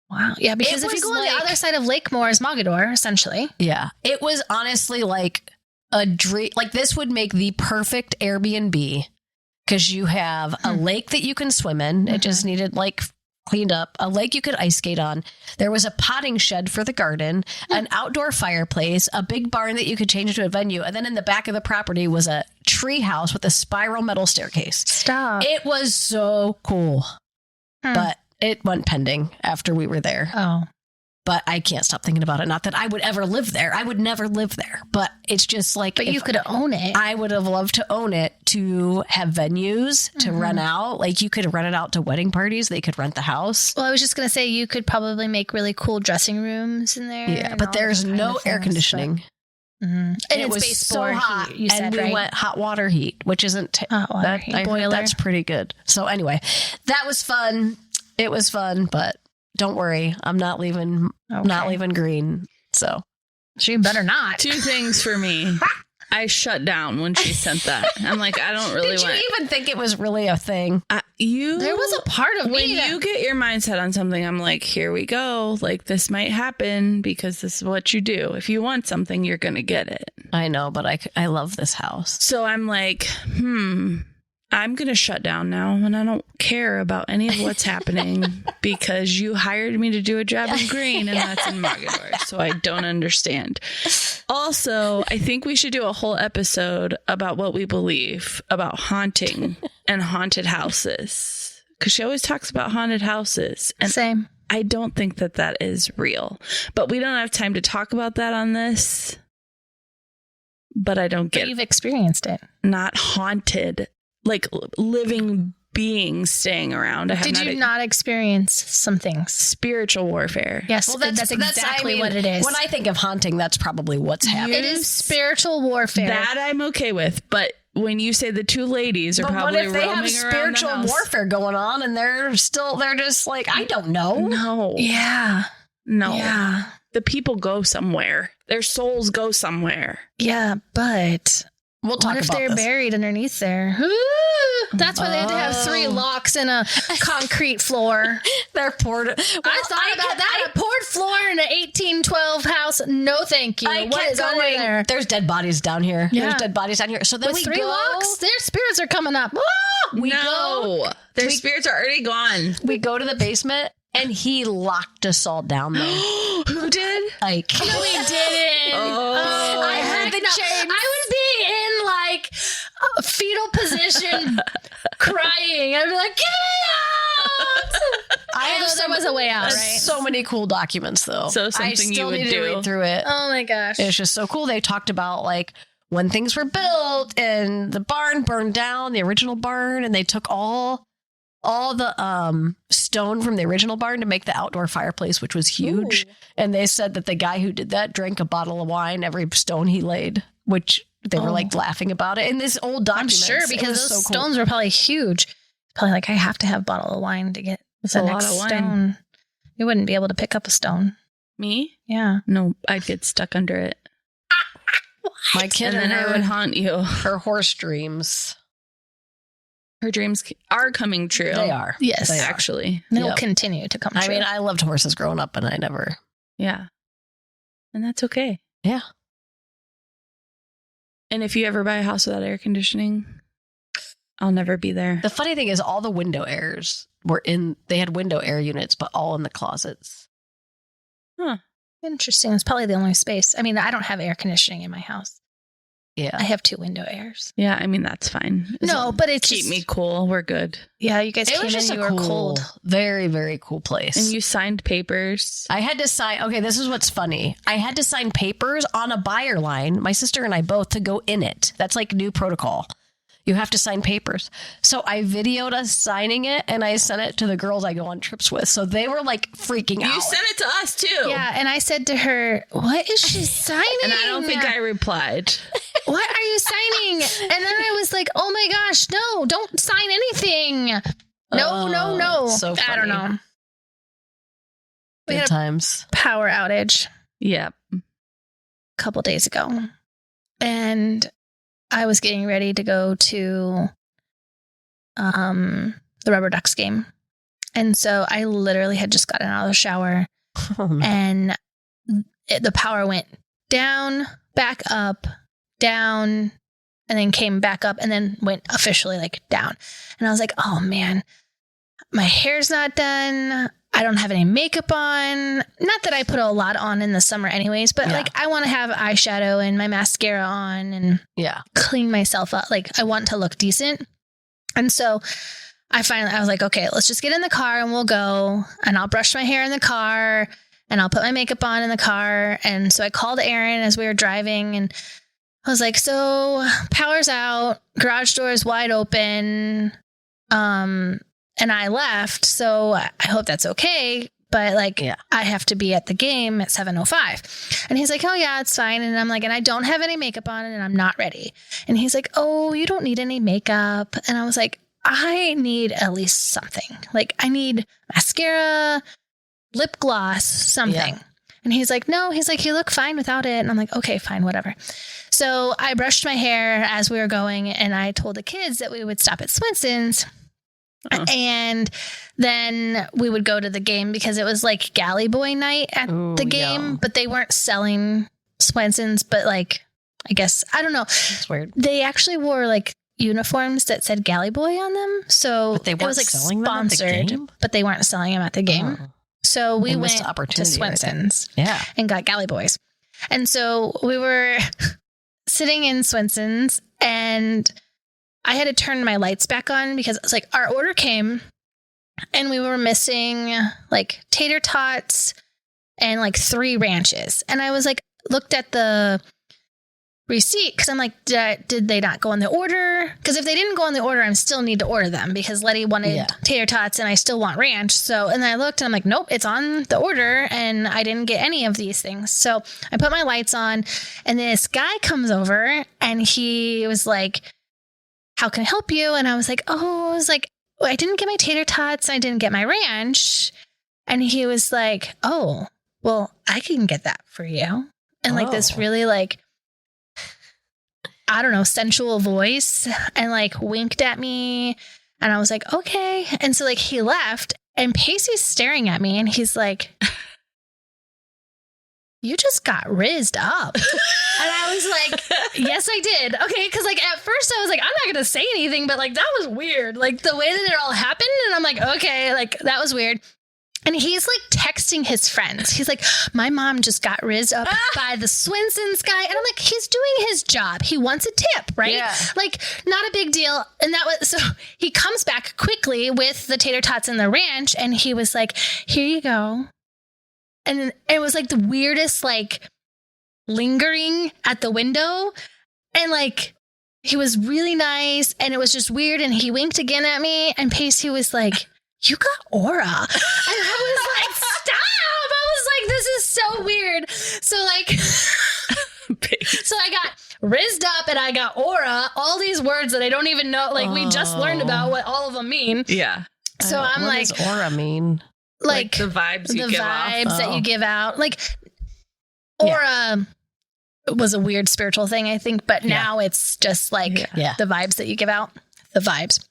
wow. Yeah. Because It if you was go on like- the other side of Lakemore is Mogador, essentially. Yeah. It was honestly like a dream. Like this would make the perfect Airbnb because you have a lake that you can swim in. It just needed like cleaned up, a lake you could ice skate on. There was a potting shed for the garden, an outdoor fireplace, a big barn that you could change into a venue. And then in the back of the property was a tree house with a spiral metal staircase. Stop. It was so cool, Hmm. but it went pending after we were there. Oh. But I can't stop thinking about it. Not that I would ever live there. I would never live there. But it's just like, But you could own it. I would have loved to own it, to have venues, to rent out. Like you could rent it out to wedding parties. They could rent the house. Well, I was just going to say you could probably make really cool dressing rooms in there. Yeah, and but all there's those kind no of air things, conditioning. And it it's was baseboard so hot. heat, you said, and we right? went hot water heat, which isn't Hot water heat, I heard boiler. that's pretty good. So anyway, that was fun. It was fun, but don't worry, I'm not leaving. Not leaving green. So She better not. 2 things for me. I shut down when she sent that. I'm like, I don't really did want. you even think it was really a thing? There was a part of when me that you get your mindset on something, I'm like, here we go. Like, this might happen because this is what you do. If you want something, you're going to get it. I know, but I love this house. So I'm like, I'm going to shut down now, and I don't care about any of what's happening because you hired me to do a job in green, and that's in Mogador. So I don't understand. Also, I think we should do a whole episode about what we believe about haunting and haunted houses, because she always talks about haunted houses. And same. I don't think that that is real, but we don't have time to talk about that on this. But I don't But get you've experienced it. not haunted, like living beings staying around. I have Did you not experience some things? spiritual warfare. Yes, that's exactly what it is. When I think of haunting, that's probably what's happening. It is spiritual warfare. That I'm okay with, but when you say the 2 ladies are But what probably if they roaming have around spiritual the house. warfare going on and they're just like, I don't know. No, yeah. no. Yeah. The people go somewhere. Their souls go somewhere. Yeah, but We'll talk what if about they're this. buried underneath there? That's why they had to have 3 locks in a concrete floor. They're poured. I thought about that. A poured floor in an 1812 house. No, thank you. What is under there? There's dead bodies down here. Yeah. There's dead bodies down here. So then With we 3 go. locks, their spirits are coming up. We go. Their spirits are already gone. We go to the basement, and he locked us all down there. Who did? Like, No, he didn't. Oh. I heard the chain. I would be in like a fetal position, crying. I'd be like, "Get me out!" I Although there was a way out, right? So many cool documents, though. So I something you still would need to do. read through it. Oh my gosh! It's just so cool. They talked about like when things were built and the barn burned down, the original barn, and they took all the stone from the original barn to make the outdoor fireplace, which was huge. Ooh. And they said that the guy who did that drank a bottle of wine every stone he laid, which they were like laughing about it in this old I'm document. sure because those so cool. stones were probably huge. Probably like I have to have a bottle of wine to get That's the a lot next of wine. stone. You wouldn't be able to pick up a stone. Me? Yeah. No, I'd get stuck under it. My kid And then I would haunt you. her horse dreams. Her dreams are coming true. They are. Yes. They are. Actually. They'll Yep. continue to come I true. mean, I loved horses growing up, and I never. Yeah. And that's okay. Yeah. And if you ever buy a house without air conditioning, I'll never be there. The funny thing is, all the window airs were in. They had window air units, but all in the closets. Interesting. It's probably the only space. I mean, I don't have air conditioning in my house. Yeah. I have 2 window airs. Yeah, I mean, that's fine. No, but it's Keep just- me cool. We're good. Yeah, you guys It came was in, just you a were cold. very, very cool place. And you signed papers. I had to sign. Okay, this is what's funny. I had to sign papers on a buyer line, my sister and I both, to go in it. That's like new protocol. You have to sign papers. So I videoed us signing it, and I sent it to the girls I go on trips with. So they were like freaking out. You sent it to us too. Yeah, and I said to her, "What is she signing?" And I don't think I replied. What are you signing? And then I was like, "Oh my gosh, no! Don't sign anything! No! so I don't funny. know." We Good had a times. power outage Yep. a couple days ago, and I was getting ready to go to the Rubber Ducks game. And so I literally had just gotten out of the shower and the power went down, back up, down, and then came back up and then went officially like down. And I was like, oh man, my hair's not done. I don't have any makeup on. Not that I put a lot on in the summer anyways, but Yeah. like I want to have eyeshadow and my mascara on and Yeah. clean myself up. Like I want to look decent. And so I was like, okay, let's just get in the car and we'll go and I'll brush my hair in the car and I'll put my makeup on in the car. And so I called Aaron as we were driving and I was like, so power's out, garage door is wide open. And I left. So I hope that's okay. but like Yeah. I have to be at the game at 7:05. And he's like, oh yeah, it's fine. And I'm like, and I don't have any makeup on and I'm not ready. And he's like, oh, you don't need any makeup. And I was like, I need at least something. Like I need mascara, lip gloss, something. Yeah. And he's like, no, he's like, you look fine without it. And I'm like, okay, fine, whatever. So I brushed my hair as we were going and I told the kids that we would stop at Swenson's. And then we would go to the game because it was like Galley Boy night at the game, yum. but they weren't selling Swenson's, but like, I guess, I don't know. It's weird. They actually wore like uniforms that said Galley Boy on them. So But they it weren't was like selling them at the sponsored, game? but they weren't selling them at the game. Oh. So we They went missed the to opportunity right there. Swenson's Yeah. and got Galley Boys. And so we were sitting in Swenson's and I had to turn my lights back on because it's like our order came and we were missing like tater tots and like 3 ranches. And I was like, looked at the receipt because I'm like, did they not go on the order? Because if they didn't go on the order, I still need to order them because Letty wanted tater tots and I still want ranch. So, and then I looked and I'm like, nope, it's on the order and I didn't get any of these things. So I put my lights on and this guy comes over and he was like, how can I help you? And I was like, I didn't get my tater tots. I didn't get my ranch. And he was like, oh, well, I can get that for you. And like this really like, I don't know, sensual voice and like winked at me. And I was like, okay. And so like he left and Pacey's staring at me and he's like, you just got rizzed up. And I was like, yes, I did. Okay. Cause like at first I was like, I'm not going to say anything, but like that was weird. Like the way that it all happened. And I'm like, okay, like that was weird. And he's like texting his friends. He's like, my mom just got rizzed up by the Swenson's guy. And I'm like, he's doing his job. He wants a tip, right? Yeah. Like, not a big deal. And that was, so he comes back quickly with the tater tots and the ranch. And he was like, here you go. And it was like the weirdest, like lingering at the window. And like, he was really nice. And it was just weird. And he winked again at me. And Pacey was like, you got aura. And I was like, stop. I was like, this is so weird. So like, so I got rizzed up and I got aura, all these words that I don't even know. Like we just learned about what all of them mean. Yeah. So I'm what like, does aura mean? Like the vibes you give off. The vibes that you give out. Like aura was a weird spiritual thing, I think. But now it's just like the vibes that you give out. The vibes.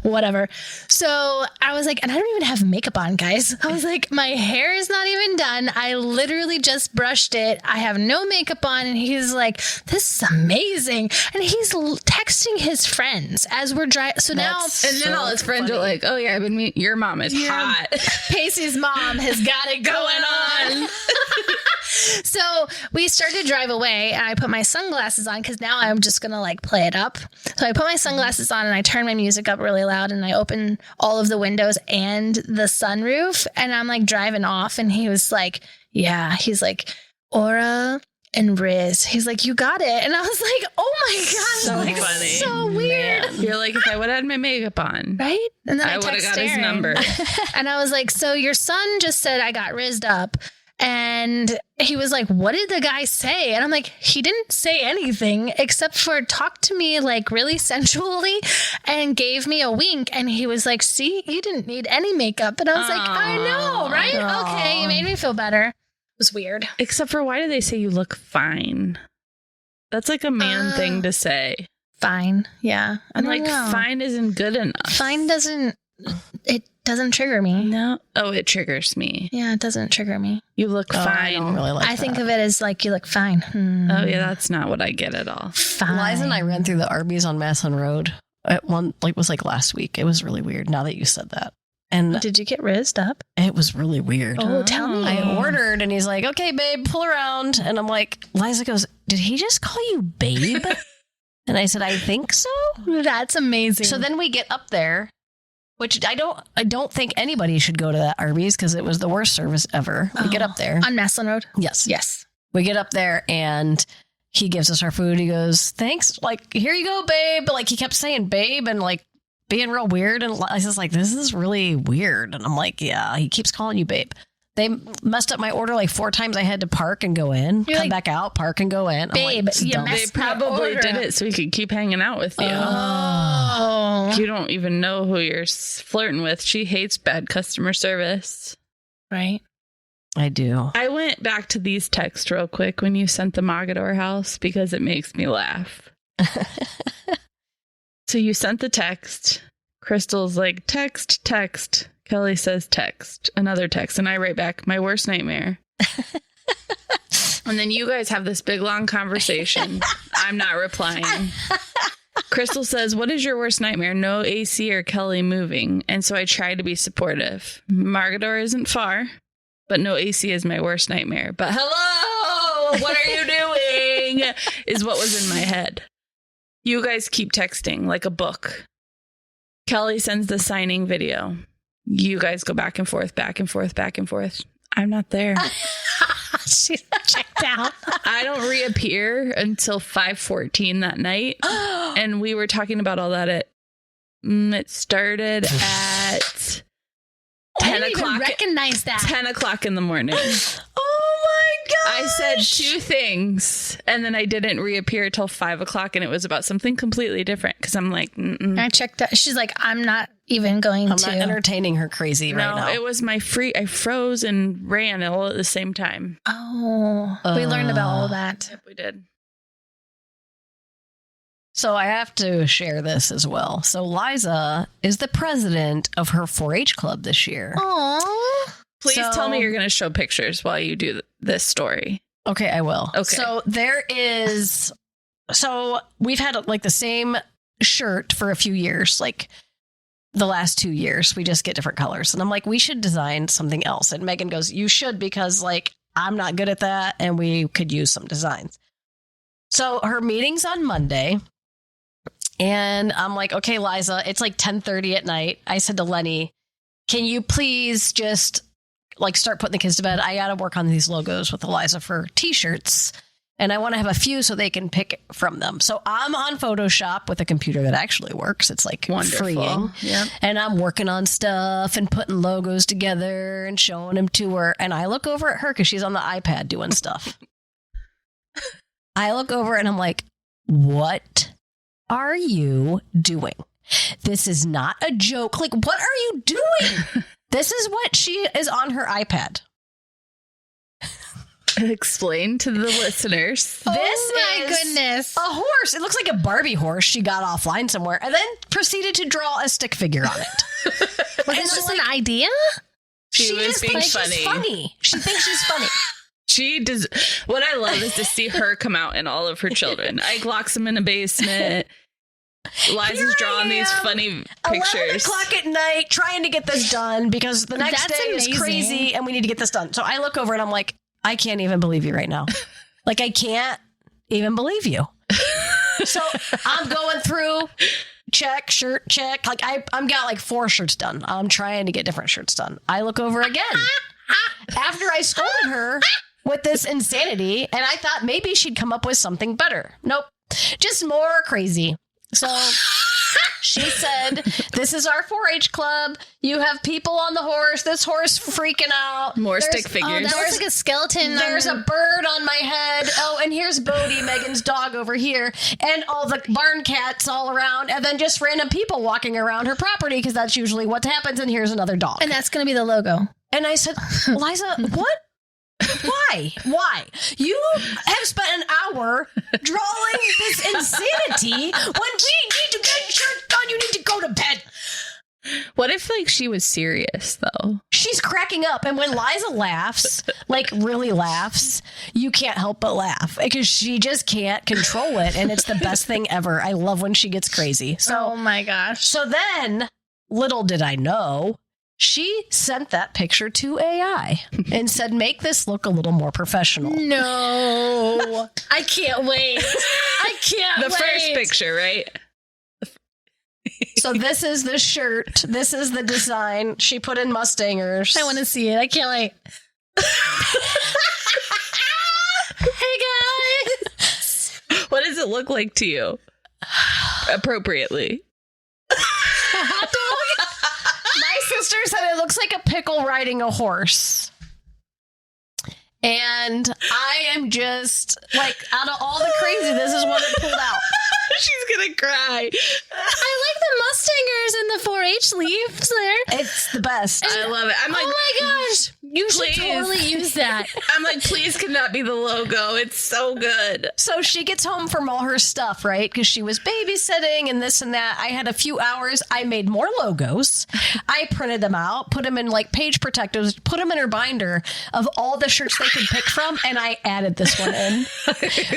Whatever. So I was like, and I don't even have makeup on, guys. I was like, my hair is not even done. I literally just brushed it. I have no makeup on. And he's like, this is amazing. And he's texting his friends as we're driving. So now, and then all his friends are like, oh yeah, I've been meeting your mom is hot. Pacey's mom has got it going on. So we started to drive away and I put my sunglasses on because now I'm just going to like play it up. So I put my sunglasses on and I turn my music up really loud and I open all of the windows and the sunroof and I'm like driving off and he was like, yeah, he's like, aura and Riz. He's like, you got it. And I was like, oh my gosh, so like, funny. so weird. Man. You're like, if I would have had my makeup on. Right? And then I would have got his staring. number. And I was like, so your son just said I got rizzed up. And he was like, what did the guy say? And I'm like, he didn't say anything except for talk to me like really sensually and gave me a wink. And he was like, see, you didn't need any makeup. And I was like, I know, right? Okay, you made me feel better. It was weird. Except for why do they say you look fine? That's like a man thing to say. Fine. Yeah. I'm like, fine isn't good enough. Fine doesn't trigger me. No. Oh, it triggers me. Yeah, it doesn't trigger me. You look fine. I don't really like I think of it as like, you look fine. Oh, yeah, that's not what I get at all. Fine. Liza and I ran through the Arby's on Masson Road at one, like, it was like last week. It was really weird now that you said that. And did you get rizzed up? it was really weird. Oh, tell me. I ordered and he's like, okay, babe, pull around. And I'm like, Liza goes, did he just call you babe? And I said, I think so. That's amazing. So then we get up there, which I don't think anybody should go to that Arby's because it was the worst service ever. We get up there. On Maslin Road? Yes. Yes. We get up there and he gives us our food. He goes, thanks. Like, here you go, babe. But like he kept saying babe and like being real weird. And Liza's like, this is really weird. And I'm like, yeah, he keeps calling you babe. They messed up my order like 4 times. I had to park and go in, come back out, park and go in. Babe, they probably did it so he could keep hanging out with you. Oh. You don't even know who you're flirting with. She hates bad customer service. Right. I do. I went back to these texts real quick when you sent the Mogador house because it makes me laugh. So you sent the text. Crystal's like, text. Kelly says text. Another text. And I write back, my worst nightmare. And then you guys have this big, long conversation. I'm not replying. Crystal says, what is your worst nightmare? No AC or Kelly moving. And so I try to be supportive. Mogador isn't far, but no AC is my worst nightmare. But hello, what are you doing? Is what was in my head. You guys keep texting like a book. Kelly sends the signing video. You guys go back and forth. I'm not there. She's checked out. I don't reappear until 5:14 that night. And we were talking about all that it started at 10 I didn't o'clock. even recognize that. 10 o'clock in the morning. Oh my God. I said 2 things and then I didn't reappear till 5 o'clock and it was about something completely different because I'm like, I checked out. She's like, I'm not even going I'm to. not entertaining her crazy right now. It was I froze and ran all at the same time. Oh, we learned about all that. Yep, we did. So I have to share this as well. So Liza is the president of her 4-H club this year. Aww. Please So- tell me you're going to show pictures while you do this story. Okay, I will. Okay. So we've had like the same shirt for a few years, like the last 2 years. We just get different colors. And I'm like, we should design something else. And Megan goes, you should, because like I'm not good at that and we could use some designs. So her meeting's on Monday. And I'm like, okay, Liza, it's like 10:30 at night. I said to Lenny, can you please just like start putting the kids to bed? I got to work on these logos with Eliza for t-shirts. And I want to have a few so they can pick from them. So I'm on Photoshop with a computer that actually works. It's like freeing. Yep. And I'm working on stuff and putting logos together and showing them to her. And I look over at her because she's on the iPad doing stuff. I look over and I'm like, what are you doing? This is not a joke. Like, what are you doing? This is what she is on her iPad. Explain to the listeners. This my is goodness. a horse. It looks like a Barbie horse she got offline somewhere and then proceeded to draw a stick figure on it. Was this an idea? She was just being thinks funny. She's funny. She thinks she's funny. She does. What I love is to see her come out in all of her children. Ike locks them in a basement. Liza's Here I drawing these am, funny 11 pictures. o'clock at night trying to get this done because the next That's day amazing. is crazy and we need to get this done. So I look over and I'm like, I can't even believe you right now. Like, I can't even believe you. So I'm going through check, shirt, check. Like I'm got like 4 shirts done. I'm trying to get different shirts done. I look over again after I scolded her with this insanity and I thought maybe she'd come up with something better. Nope. Just more crazy. So she said, this is our 4-H club. You have people on the horse. This horse freaking out. More There's- stick figures. That was like a skeleton. There's a bird on my head. Oh, and here's Bodie, Megan's dog over here. And all the barn cats all around. And then just random people walking around her property because that's usually what happens. And here's another dog. And that's going to be the logo. And I said, Liza, what? Why? You have spent an hour drawing this insanity when we need to get shirts done. You need to go to bed. What if like she was serious though? She's cracking up. And when Liza laughs, like really laughs, you can't help but laugh because she just can't control it. And it's the best thing ever. I love when she gets crazy. Oh my gosh. So then, little did I know, she sent that picture to AI and said, make this look a little more professional. No. I can't wait. I can't The wait. first picture, right? So this is the shirt. This is the design. She put in Mustangers. I want to see it. I can't wait. Hey guys. What does it look like to you? Appropriately. sister said it looks like a pickle riding a horse. And I am just like, out of all the crazy, this is what it pulled out. She's gonna cry. I like the Mustangers and the 4-H leaves there. It's the best. I love it. I'm like, Oh my gosh. You please. should totally use that. I'm like, please can that be the logo? It's so good. So she gets home from all her stuff, right? Because she was babysitting and this and that. I had a few hours. I made more logos. I printed them out, put them in like page protectors, put them in her binder of all the shirts they could pick from. And I added this one in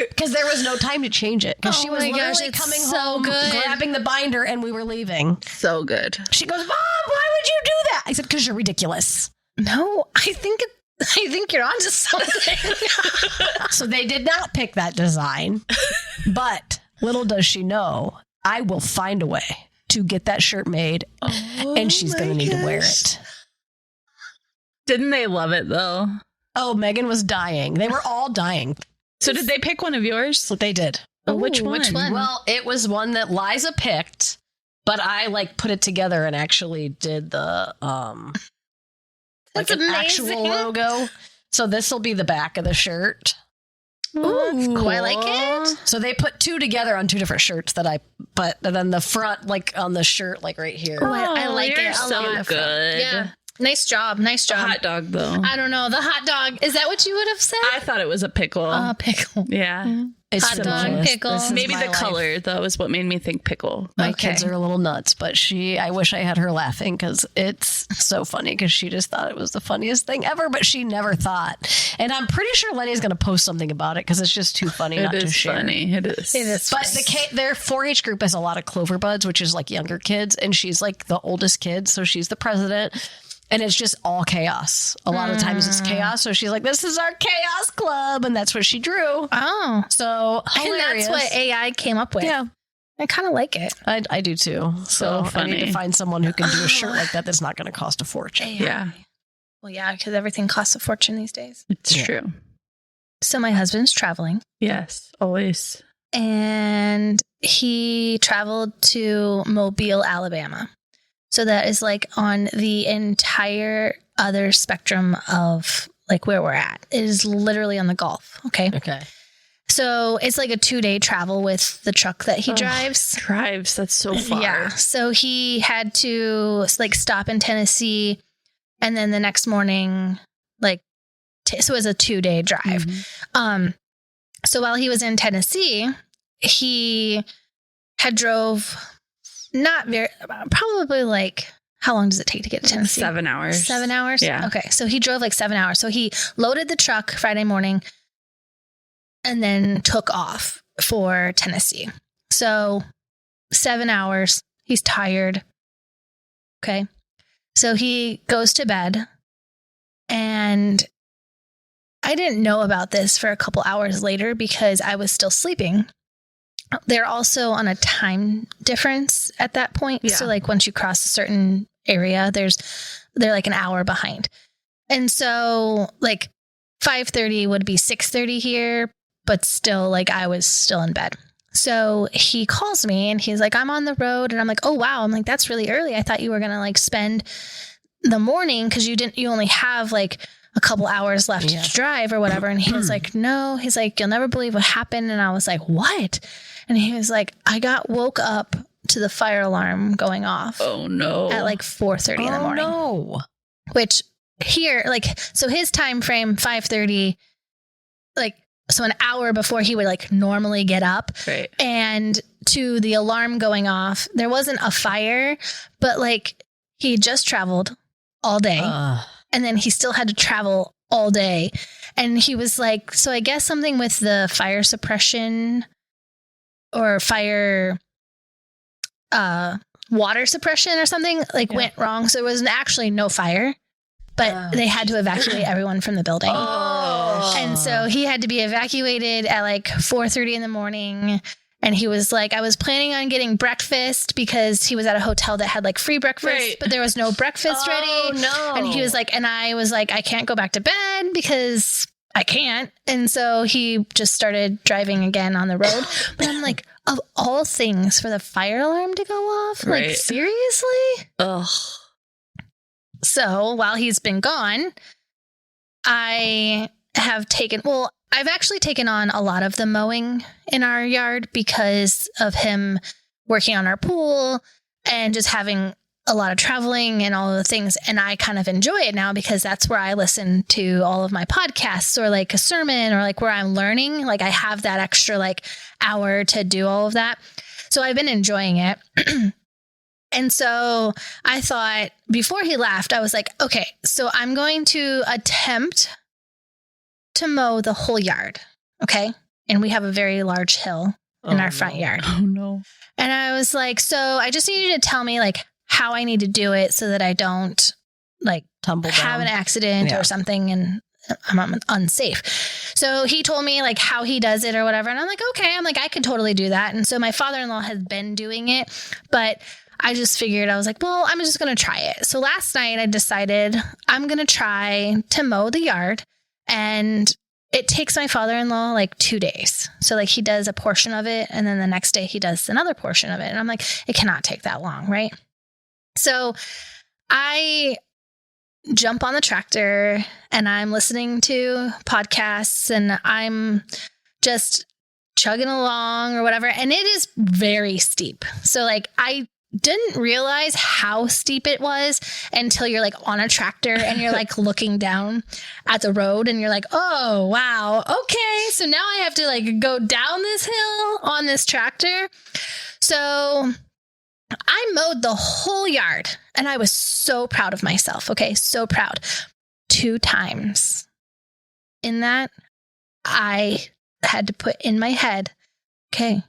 because there was no time to change it. Because she was my gosh, literally it's coming so home, good. grabbing the binder, and we were leaving. So good. She goes, Mom, why would you do that? I said, because you're ridiculous. No, I think you're onto something. So they did not pick that design, but little does she know, I will find a way to get that shirt made, and she's going to need to wear it. Didn't they love it though? Oh, Megan was dying. They were all dying. So did they pick one of yours? So they did. Oh, which Ooh, one? which one? Well, it was one that Liza picked, but I like put it together and actually did the like That's an actual amazing. logo. So this will be the back of the shirt. Ooh, I like it. So they put two together on two different shirts but then the front, like on the shirt, like right here. Oh, I like you're it. I so love it. good. Yeah. Nice job. Nice job. Hot dog though. I don't know. The hot dog. Is that what you would have said? I thought it was a pickle. Pickle. Yeah. It's Hot dog, simplest. pickle. This is Maybe my the life. color though is what made me think pickle. My Okay. kids are a little nuts, but I wish I had her laughing because it's so funny because she just thought it was the funniest thing ever, but she never thought. And I'm pretty sure Lenny's going to post something about it because it's just too funny not It to is share. funny. It is. It is. But their 4-H group has a lot of Clover Buds, which is like younger kids, and she's like the oldest kid, so she's the president. And it's just all chaos. A lot of times it's chaos. So she's like, this is our chaos club. And that's what she drew. Oh. So hilarious. And that's what AI came up with. Yeah, I kind of like it. I do too. So I need funny. to find someone who can do a shirt like that that's not going to cost a fortune. Yeah. Well, yeah, because everything costs a fortune these days. It's Yeah. true. So my husband's traveling, Yes. Always. and he traveled to Mobile, Alabama. So that is like on the entire other spectrum of like where we're at. It is literally on the Gulf. Okay. Okay. So it's like a 2-day travel with the truck that he Ugh. drives. Drives. That's so far. Yeah. So he had to like stop in Tennessee, and then the next morning, like, so it was a 2-day drive. Mhm. So while he was in Tennessee, he had drove not very, probably like, how long does it take to get to Tennessee? 7 hours. 7 hours? Yeah. Okay. So he drove like 7 hours. So he loaded the truck Friday morning and then took off for Tennessee. So 7 hours. He's tired. Okay. So he goes to bed, and I didn't know about this for a couple hours later because I was still sleeping. They're also on a time difference at that point. Yeah. So like once you cross a certain area, they're like an hour behind. And so like 5:30 would be 6:30 here, but still like I was still in bed. So he calls me and he's like, I'm on the road. And I'm like, oh, wow. I'm like, that's really early. I thought you were going to like spend the morning because you only have like a couple hours left Yeah. to drive or whatever. And he was like, no, he's like, you'll never believe what happened. And I was like, what? And he was like, I woke up to the fire alarm going off Oh no. at like 4:30 in the morning, No. which here, like, so his time frame, 5:30, like, so an hour before he would like normally get up. Right. And to the alarm going off, there wasn't a fire, but like he just traveled all day. And then he still had to travel all day. And he was like, so I guess something with the fire suppression or fire water suppression or something like went wrong. So there was actually no fire, but they had to evacuate everyone from the building. Oh. And so he had to be evacuated at like 4:30 in the morning. And he was like, I was planning on getting breakfast because he was at a hotel that had like free breakfast, Right. but there was no breakfast ready. No. And he was like, and I was like, I can't go back to bed because I can't. And so he just started driving again on the road. But I'm like, of all things for the fire alarm to go off, Right. like seriously? Ugh. So while he's been gone, I've actually taken on a lot of the mowing in our yard because of him working on our pool and just having a lot of traveling and all of the things. And I kind of enjoy it now because that's where I listen to all of my podcasts or like a sermon or like where I'm learning. Like I have that extra like hour to do all of that. So I've been enjoying it. And so I thought before he left, I was like, okay, so I'm going to attempt to mow the whole yard. Okay. And we have a very large hill in our front yard. Oh no. And I was like, so I just need you to tell me like how I need to do it so that I don't like Tumble have an down. accident or something and I'm unsafe. So he told me like how he does it or whatever. And I'm like, okay, I'm like, I could totally do that. And so my father-in-law has been doing it, but I just figured, I was like, well, I'm just going to try it. So last night I decided I'm going to try to mow the yard, and it takes my father-in-law like 2 days. So like he does a portion of it and then the next day he does another portion of it. And I'm like, it cannot take that long. Right. So I jump on the tractor and I'm listening to podcasts and I'm just chugging along or whatever. And it is very steep. So like I didn't realize how steep it was until you're like on a tractor and you're like looking down at the road and you're like, oh, wow. Okay. So now I have to like go down this hill on this tractor. So I mowed the whole yard and I was so proud of myself. Okay. So proud. 2 times in that, I had to put in my head, okay,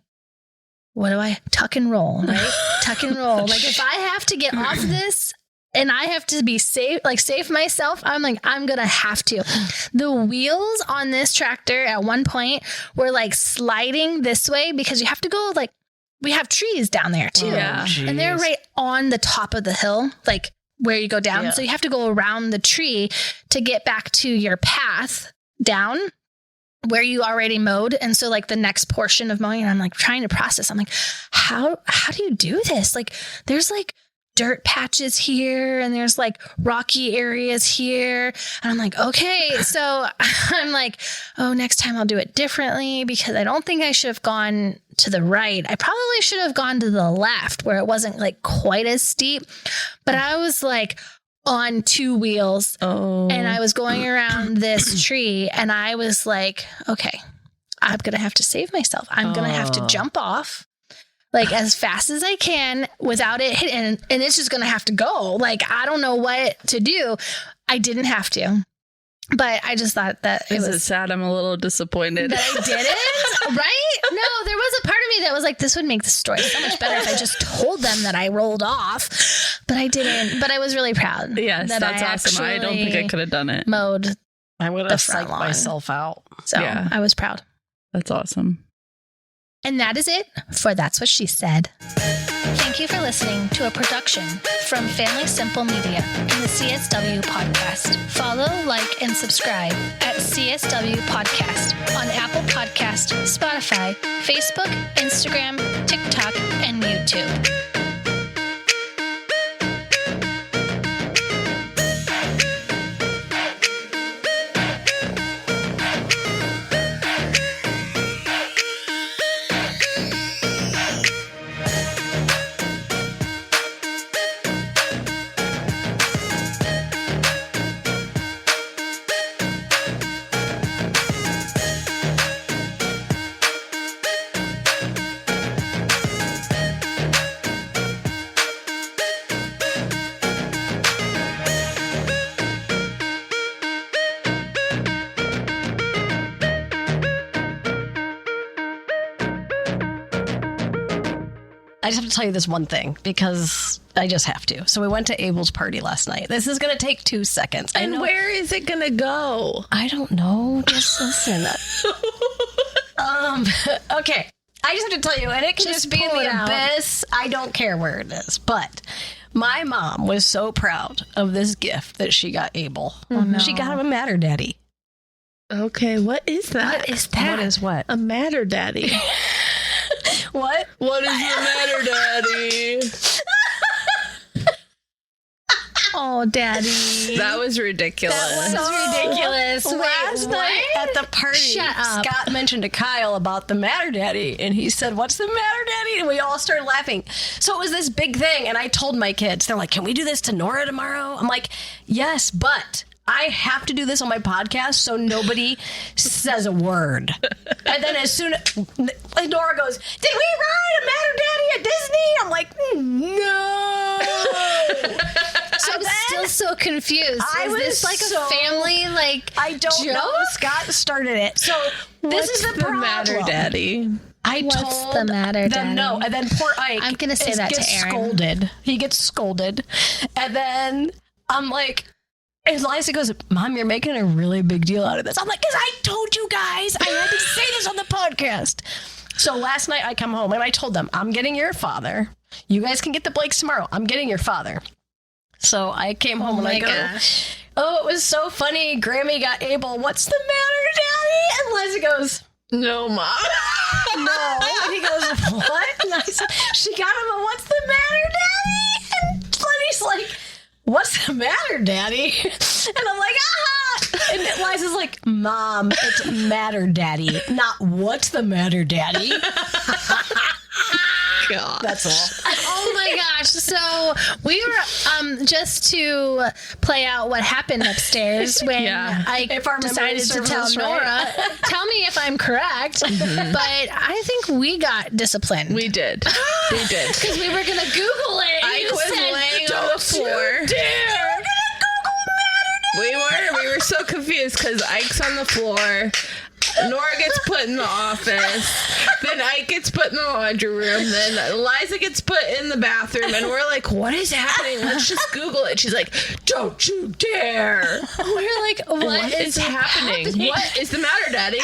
what do I tuck and roll, right? Tuck and roll. Like if I have to get off this and I have to be safe, like save myself, I'm like, I'm going to have to. The wheels on this tractor at one point were like sliding this way because you have to go like, we have trees down there too. Yeah. And they're right on the top of the hill, like where you go down. Yeah. So you have to go around the tree to get back to your path down where you already mowed. And so like the next portion of mowing, and I'm like trying to process. I'm like, how do you do this? Like there's like dirt patches here and there's like rocky areas here. And I'm like, okay. So I'm like, oh, next time I'll do it differently because I don't think I should have gone to the right. I probably should have gone to the left where it wasn't like quite as steep, but I was like on 2 wheels and I was going around this tree and I was like, okay, I'm going to have to save myself. I'm going to have to jump off like as fast as I can without it hitting. And it's just going to have to go. Like, I don't know what to do. I didn't have to, but I just thought that Is it sad? I'm a little disappointed. that I did it, right? No, there was a part of me that was like, this would make the story so much better if I just told them that I rolled off, but I didn't. But I was really proud. Yes, that that's awesome. I don't think I could have done it. Mowed. I would the have front psyched lawn. myself out. So Yeah. I was proud. That's awesome. And that is it for That's What She Said. Thank you for listening to a production from Family Simple Media and the CSW Podcast. Follow, like, and subscribe at CSW Podcast on Apple Podcast, Spotify, Facebook, Instagram, TikTok, and YouTube. I just have to tell you this one thing because I just have to. So we went to Abel's party last night. This is going to take 2 seconds. I And know. where is it going to go? I don't know. Just listen. Okay. I just have to tell you, and it can just be in pull the it out. abyss. I don't care where it is. But my mom was so proud of this gift that she got Abel. no. She got him a Matter Daddy. Okay, what is that? What is that? What is what? A Matter Daddy? What? What is the matter, Daddy? Oh, Daddy. That was ridiculous. That was ridiculous. Last night at the party, Shut up. Scott mentioned to Kyle about the matter, Daddy, and he said, "What's the matter, Daddy?" And we all started laughing. So it was this big thing, and I told my kids, they're like, "Can we do this to Nora tomorrow?" I'm like, "Yes, but I have to do this on my podcast so nobody says a word." And then as soon as Nora goes, "Did we ride a matter, Daddy, at Disney?" I'm like, "No." I'm still so confused. I Is was this like so- a family I don't know. joke? Scott started it. So this is the problem. matter, Daddy? I What's told the matter, them Daddy? no, and then poor Ike. I'm gonna say that to gets Aaron. Scolded. He gets scolded, and then I'm like, and Liza goes, "Mom, you're making a really big deal out of this." I'm like, "Cause I told you guys I had to say this on the podcast." So last night I come home and I told them, "I'm getting your father. You guys can get the Blakes tomorrow. I'm getting your father." So I came home and I go, gosh. "Oh, it was so funny. Grammy got Abel. What's the matter, Daddy?" And Liza goes, No, Mom. "No." And he goes, "What?" And I said, "She got him a 'What's the matter, Daddy?'" And Lenny's like, "What's the matter, Daddy?" And I'm like, "Ah!" And Liza's like, "Mom, it's matter, Daddy, not what's the matter, Daddy." God. That's all. Oh my gosh. So we were just to play out what happened upstairs when Yeah. I If our memory decided to serves tell us Nora, right. tell me if I'm correct. But I think we got disciplined. We did. We did. Because we were going to Google it. and Ike you was said, laying on the floor. We were so confused because Ike's on the floor. Nora gets put in the office. Then Ike gets put in the laundry room. Then Eliza gets put in the bathroom. And we're like, what is happening? Let's just Google it. She's like, don't you dare. We're like, What is happening? What is the matter, Daddy?